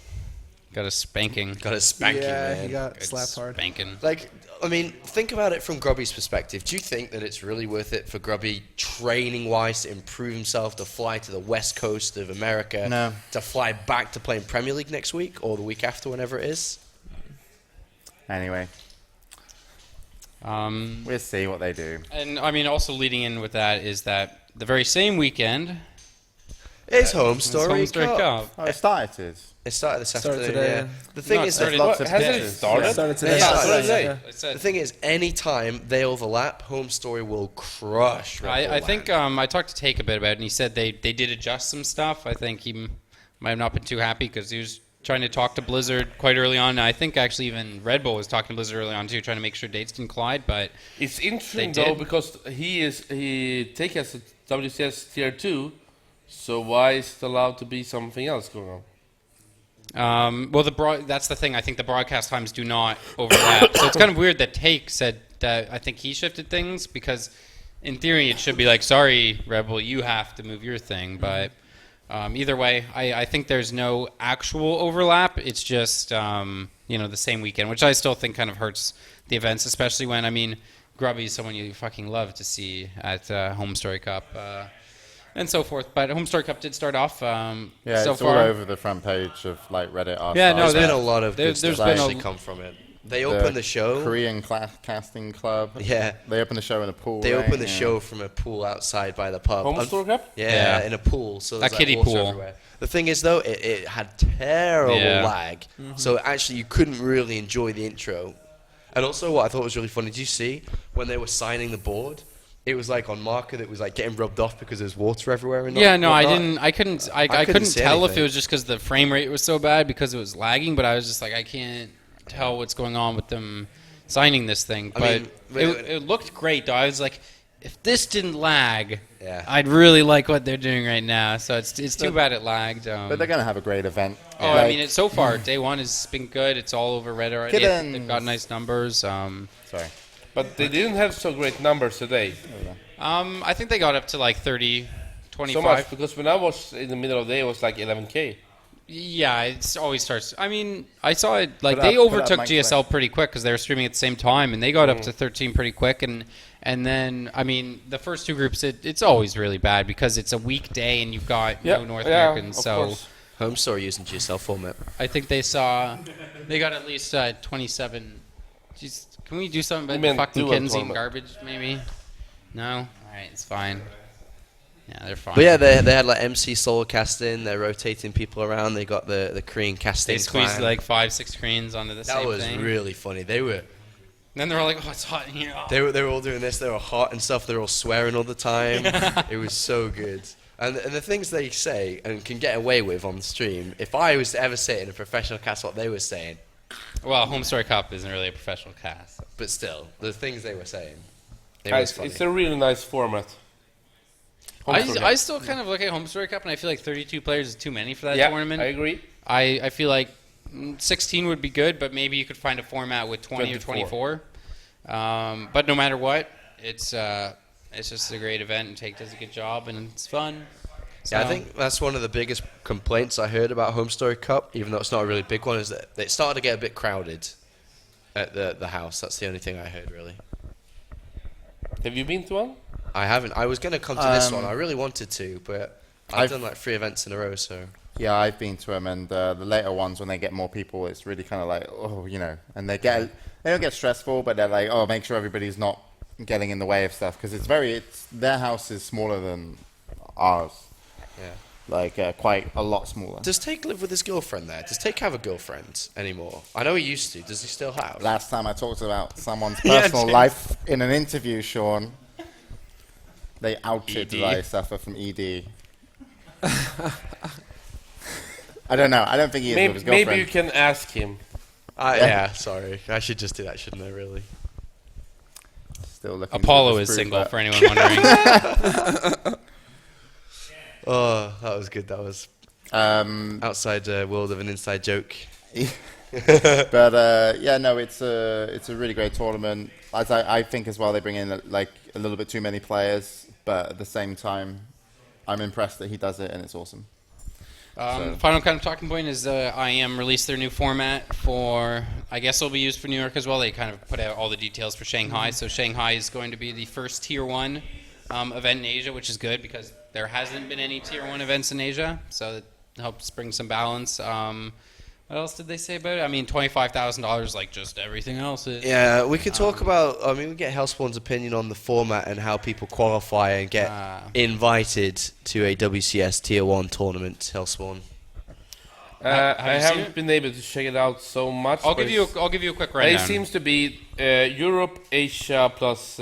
got a spanking. Got a spanking, yeah, man. he got Good slapped hard. Spanking. Like, I mean, think about it from Grubby's perspective. Do you think that it's really worth it for Grubby, training-wise, to improve himself, to fly to the west coast of America, No. to fly back to playing Premier League next week or the week after, whenever it is? Anyway, we'll see what they do. And I mean, also leading in with that is that the very same weekend, It's HomeStory HomeStory Cup. Oh, it started. It started this Started afternoon, today, yeah. yeah. The thing No, it is, started- that, What, it's hasn't been- it started? Started today. Yeah, started today. Yeah. I said, the thing is, any time they overlap, HomeStory will crush Red Bull I think LAN. I talked to Take a bit about it, and he said they did adjust some stuff. I think he might have not been too happy because he was trying to talk to Blizzard quite early on. And I think actually even Red Bull was talking to Blizzard early on too, trying to make sure dates didn't collide. But It's interesting They though did. because he take us to WCS Tier 2, so why is it allowed to be something else going on? well, that's the thing. I think the broadcast times do not overlap. So it's kind of weird that Take said that. I think he shifted things because, in theory, it should be like, sorry, Red Bull, you have to move your thing. But either way, I think there's no actual overlap. It's just the same weekend, which I still think kind of hurts the events, especially when Grubby is someone you fucking love to see at HomeStory Cup. And so forth, but HomeStory Cup did start off. Yeah, so it's far. all over the front page of like Reddit. Yeah, no, There's there- been a lot of good there's stuff been a- actually come from it. They opened the show. Korean casting club. Yeah. They opened the show in a pool. They right? opened the Yeah. show from a pool outside by the pub. HomeStory Cup? Yeah, Yeah. in a pool. So there's A kiddie water pool. everywhere. The thing is, though, it had terrible Yeah. lag. So actually, you couldn't really enjoy the intro. And also, what I thought was really funny, did you see when they were signing the board? It was like on marker that was like getting rubbed off because there's water everywhere. And Yeah, no, I whatnot. didn't. I couldn't. I couldn't couldn't see tell if anything. it was just because the frame rate was so bad because it was lagging. But I was just like, I can't tell what's going on with them signing this thing. I But mean, it looked great, though. I was like, if this didn't lag, Yeah. I'd really like what they're doing right now. So it's too bad it lagged. But they're going to have a great event. Oh, Like, I mean, so far day one has been good. It's all over Reddit already. Kittens. They've got nice numbers. sorry. But they didn't have so great numbers today. I think they got up to like 30, 25. So much, because when I was in the middle of the day, it was like 11K. Yeah, it always starts. I mean, I saw it like Put they up overtook Mike's GSL way. pretty quick because they were streaming at the same time, and they got up to 13 pretty quick. And then I mean, the first two groups, it's always really bad because it's a weekday and you've got no North Americans. of So course. HomeStory using GSL format. I think they got at least 27. Jeez, can we do something You about meant fucking dual kittens eating tournament. garbage? Maybe. No. All right, it's fine. Yeah, they're fine. But yeah, they had like MC solo casting. They're rotating people around. They got the Korean casting. they squeezed clan. like 5-6 screens onto the that same was thing. really funny. They were Then they're all like, "Oh, it's hot in here." Oh. they were all doing this. They were hot and stuff. They were all swearing all the time. It was so good. And the things they say and can get away with on the stream. If I was to ever say it in a professional cast, what they were saying, Well, HomeStory Cup isn't really a professional cast. but still, the things they were saying, it was Guys, funny. it's a really nice format. HomeStory I Cup. still kind of look at HomeStory Cup, and I feel like 32 players is too many for that Yeah, tournament. I agree. I feel like 16 would be good, but maybe you could find a format with 20 or 24. But no matter what, it's just a great event, and Take does a good job, and it's fun. Yeah, I So- think that's one of the biggest complaints I heard about HomeStory Cup, even though it's not a really big one, is that it started to get a bit crowded at the house. That's the only thing I heard, really. Have you been to one? I haven't. I was going to come to this one. I really wanted to, but I've I've- done like 3 events in a row, so... Yeah, I've been to them, and the later ones when they get more people, it's really kind of like, oh, and they get they don't get stressful, but they're like, oh, make sure everybody's not getting in the way of stuff, because their house is smaller than ours. Yeah. Like quite a lot smaller. Does Take live with his girlfriend there? Does Take have a girlfriend anymore? I know he used to. Does he still have? Last time I talked about someone's Yeah, personal James. life in an interview, Sean, they outed ED. that I suffer from ED. I don't know. I don't think he is with his girlfriend. Maybe you can ask him. Yeah, sorry. I should just do that, shouldn't I, really? Still looking Apollo to is disprove single, that. for anyone wondering. Oh, that was good. That was outside world of an inside joke. But yeah, no, it's a really great tournament. As I think as well, they bring in like a little bit too many players, but at the same time, I'm impressed that he does it, and it's awesome. Final kind of talking point is IEM released their new format for, I guess it'll be used for New York as well. They kind of put out all the details for Shanghai. So Shanghai is going to be the first Tier 1 event in Asia, which is good because there hasn't been any Tier 1 events in Asia. So it helps bring some balance. What else did they say about it? I mean, $25,000 like just everything else is. Yeah, we could talk about, I mean, we get Hellspawn's opinion on the format and how people qualify and get invited to a WCS Tier 1 tournament, Hellspawn. I you seen haven't it? been able to check it out so much. I'll but give you a quick rundown. It seems to be Europe, Asia plus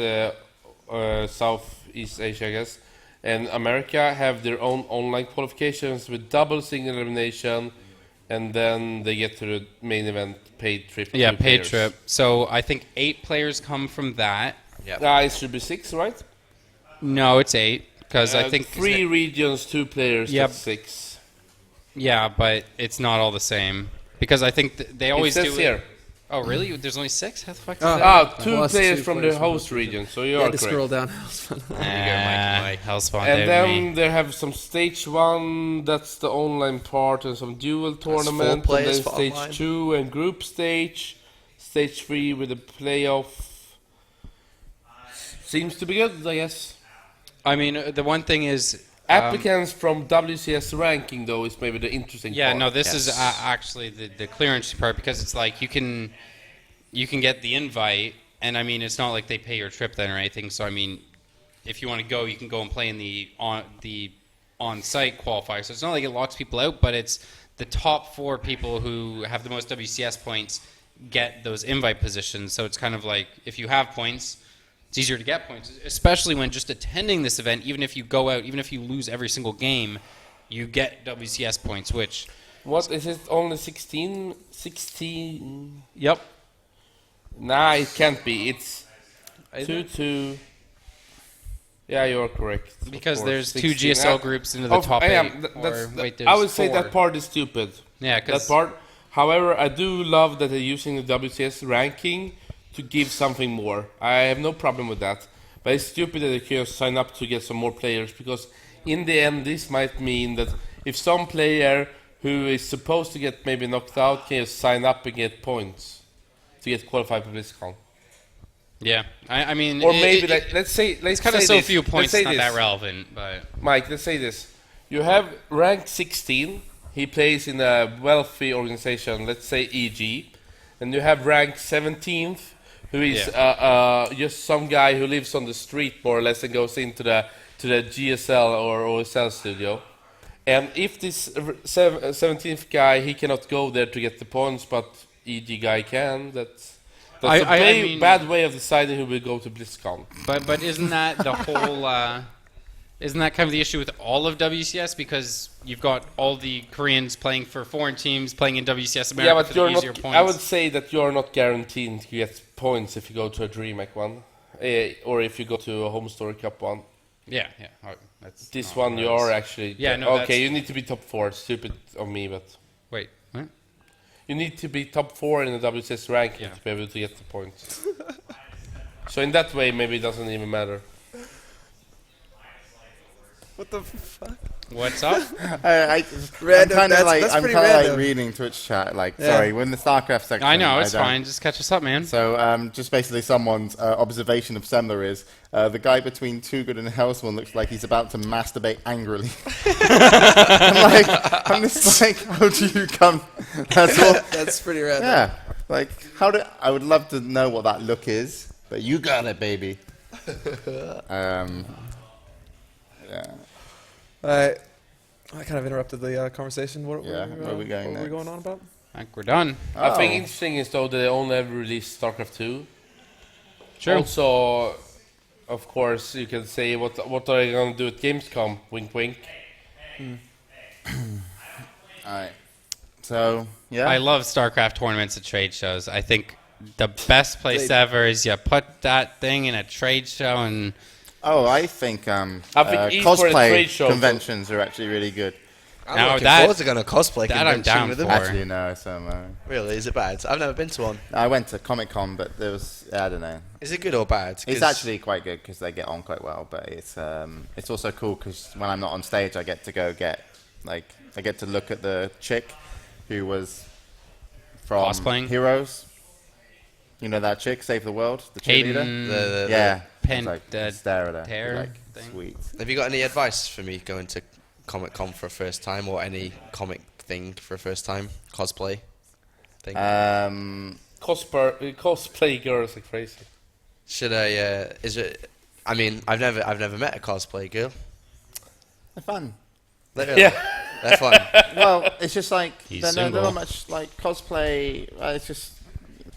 Southeast Asia, I guess, and America have their own online qualifications with double single elimination, and then they get to the main event, paid trip. Yeah, two paid players. trip. So I think 8 players come from that. It should be 6, right? No, it's 8 because I think 3 regions, 2 players. Yep. That's 6. Yeah, but it's not all the same because I think they always it do says it. here. Oh, really? There's only 6? How the fuck is that? 2 Plus players 2 from players the from host region, so you Yeah, are to correct. scroll down. Hellspawn And did then me. they have some stage 1, that's the online part, and some dual 4 tournament, and players then for stage online. 2 and group stage, stage 3 with a playoff. Seems to be good, I guess. I mean, the one thing is Applicants from WCS ranking, though, is maybe the interesting yeah, part. no, this is actually the clearance part because it's like you can get the invite, and I mean it's not like they pay your trip then or anything. So I mean, if you want to go, you can go and play in the on-site qualifier. So it's not like it locks people out, but it's the top 4 people who have the most WCS points get those invite positions. So it's kind of like if you have points, it's easier to get points, especially when just attending this event, even if you go out, even if you lose every single game, you get WCS points, which... What, is it only 16? 16? Yep. Nah, it can't be. It's 2-2. Yeah, you're correct. Because Of there's course, 2 16. GSL groups into the top 8. I would say that part is stupid. Yeah, That because... part. However, I do love that they're using the WCS ranking to give something more. I have no problem with that. But it's stupid that they can sign up to get some more players, because in the end this might mean that if some player who is supposed to get maybe knocked out can just sign up and get points to get qualified for BlizzCon. Yeah, I mean... Or maybe, let's say it's kind of say so this. few Let's points, say not this. that relevant, but... Mike, let's say this. You have ranked 16. He plays in a wealthy organization, let's say EG. And you have ranked 17th, who is just some guy who lives on the street more or less and goes into the GSL or OSL studio. And if this 17th guy, he cannot go there to get the points, but EG guy can, that's a mean, bad way of deciding who will go to BlizzCon. But isn't that the whole... Isn't that kind of the issue with all of WCS? Because you've got all the Koreans playing for foreign teams, playing in WCS America Yeah, but for you're the easier not. points. I would say that you're not guaranteed to get points if you go to a DreamHack one, or if you go to a HomeStory Cup one. Yeah. Oh, that's This not one what you it is. are actually. Yeah, no, Okay, that's- you need to be top 4. Stupid of me, but Wait, what? you need to be top 4 in the WCS ranking Yeah. to be able to get the points. So in that way, maybe it doesn't even matter. What the fuck? What's up? I'm Random, kind of that's- like that's I'm pretty kind of like random. reading Twitch chat. Like, Yeah. sorry, we're in the Starcraft section. I know, it's don't- fine. Just catch us up, man. So, just basically, someone's observation of Semler is the guy between Too Good and Hellspawn looks like he's about to masturbate angrily. I'm just like, how do you come? That's all. That's pretty random. Yeah, Like, I would love to know what that look is, but you got it, baby. Yeah. I kind of interrupted the conversation. What Where are we going What were we next? going on about? I think we're done. I think interesting is though that they only ever released StarCraft 2. Sure. Also, of course, you can say what are they going to do at Gamescom? Wink, wink. Alright. So, yeah. I love StarCraft tournaments at trade shows. I think the best place ever is you put that thing in a trade show and... I think esports cosplay trade shows conventions are actually really good. I'm Now looking that- forward to going to cosplay that I'm convention down with them. for. Actually, no. Really, is it bad? I've never been to one. I went to Comic-Con, but there was, I don't know. Is it good or bad? It's actually quite good because they get on quite well, but it's also cool because when I'm not on stage, I get to I get to look at the chick who was from Cosplaying? Heroes. You know that chick, Save the World, the cheerleader? Hayden... Yeah. Pen- It's the stare at her. tear Like, thing. sweet. Have you got any advice for me going to Comic Con for a first time or any comic thing for a first time? Cosplay thing? Cosplay girls are crazy. Should I, is it, I mean, I've never met a cosplay girl. They're fun. They're fun. Well, it's just like, He's they're single. not much like cosplay. It's just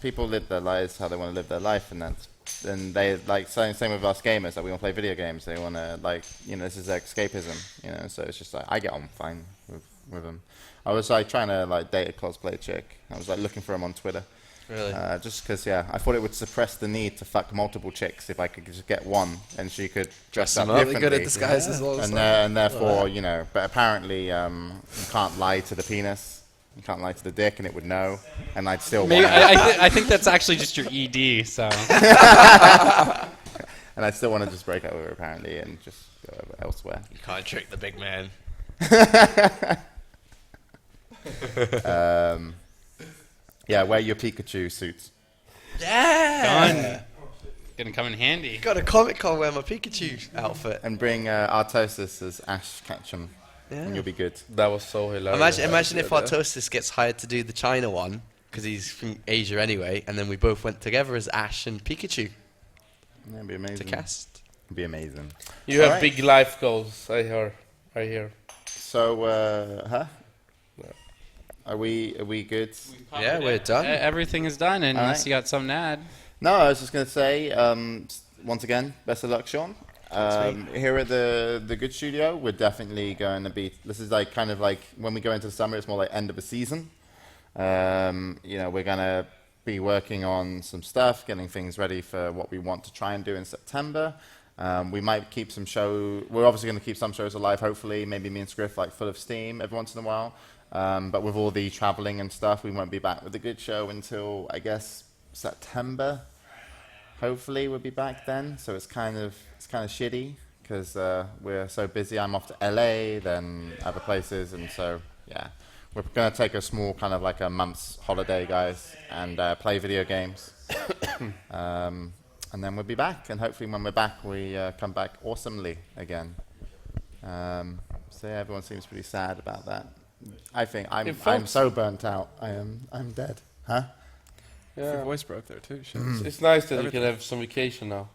people live their lives how they want to live their life, and they like same with us gamers. Like we want to play video games. They want to this is their escapism. So it's just like I get on fine with them. I was like trying to like date a cosplay chick. I was like looking for them on Twitter. Really? Just because, I thought it would suppress the need to fuck multiple chicks if I could just get one and she could dress up them up. differently. Really good at disguises. And therefore, but apparently you can't lie to the penis. You can't lie to the dick, and it would know. And I'd still Maybe, want I think that's actually just your ED, so... and I still want to just break up with her, apparently, and just go elsewhere. You can't trick the big man. Yeah, wear your Pikachu suits. Yeah! Done. Gonna come in handy. Got a Comic Con wear my Pikachu outfit. And bring Artosis as Ash Ketchum, and you'll be good. That was so hilarious. Imagine if Artosis gets hired to do the China one, because he's from Asia anyway, and then we both went together as Ash and Pikachu That'd be amazing. to cast. It'd be amazing. You have Alright. big life goals, I hear. So, Are we good? Yeah, we're done. Everything is done, unless you got something to add. No, I was just going to say, once again, best of luck, Sean. Here at the Good Studio, we're definitely going to be, this is like kind of like when we go into the summer, it's more like end of the season. We're going to be working on some stuff, getting things ready for what we want to try and do in September. We might keep we're obviously going to keep some shows alive, hopefully, maybe me and Scriff like full of steam every once in a while. But with all the traveling and stuff, we won't be back with the Good Show until, I guess, September. Hopefully we'll be back then. So it's kind of shitty because we're so busy. I'm off to LA, then other places, and so yeah, we're gonna take a small kind of like a month's holiday, guys, and play video games. And then we'll be back, and hopefully when we're back, we come back awesomely again. So yeah, everyone seems pretty sad about that. I think I'm so burnt out. I'm dead. Huh? Your voice broke there too. Shit. It's nice that you can have some vacation now.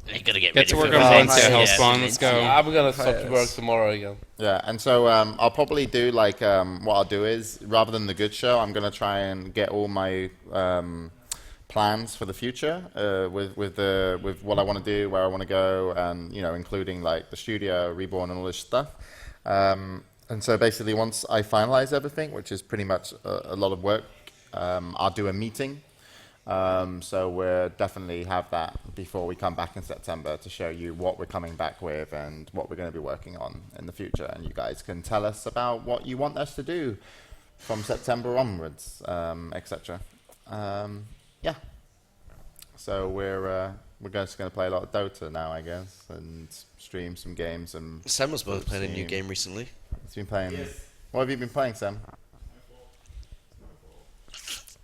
You're gonna get Get to work rid on of Valencia, it. Hellspawn. Let's go. I'm gonna start to work tomorrow again. Yeah, and so I'll probably do like what I'll do is rather than the Good Show, I'm gonna try and get all my plans for the future with what I want to do, where I want to go, and including like the studio, Reborn, and all this stuff. And so basically, once I finalize everything, which is pretty much a lot of work, I'll do a meeting. So we'll definitely have that before we come back in September to show you what we're coming back with and what we're going to be working on in the future. And you guys can tell us about what you want us to do from September onwards, etc. Yeah. So we're just going to play a lot of Dota now, I guess, and stream some games. And Sam was both playing a new game recently. He's been playing. Yes. What have you been playing, Sam?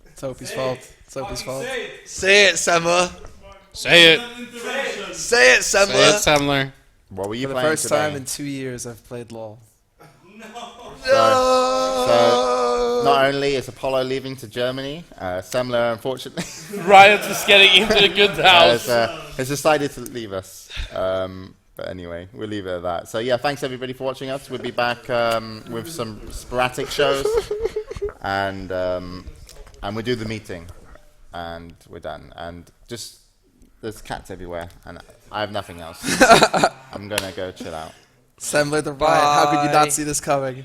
It's Opie's fault. It's Opie's fault. Say it, Sammer. Say it. Say it, Sammer. Say it, Samler. What were you For the playing first today? time in 2 years, I've played LOL. So not only is Apollo leaving to Germany, Semler, unfortunately, Riot is getting into a good house. has decided to leave us. But anyway, we'll leave it at that. So yeah, thanks everybody for watching us. We'll be back with some sporadic shows, and we'll do the meeting, and we're done. And just there's cats everywhere, and I have nothing else. I'm gonna go chill out. Semler the Riot. How could you not see this coming?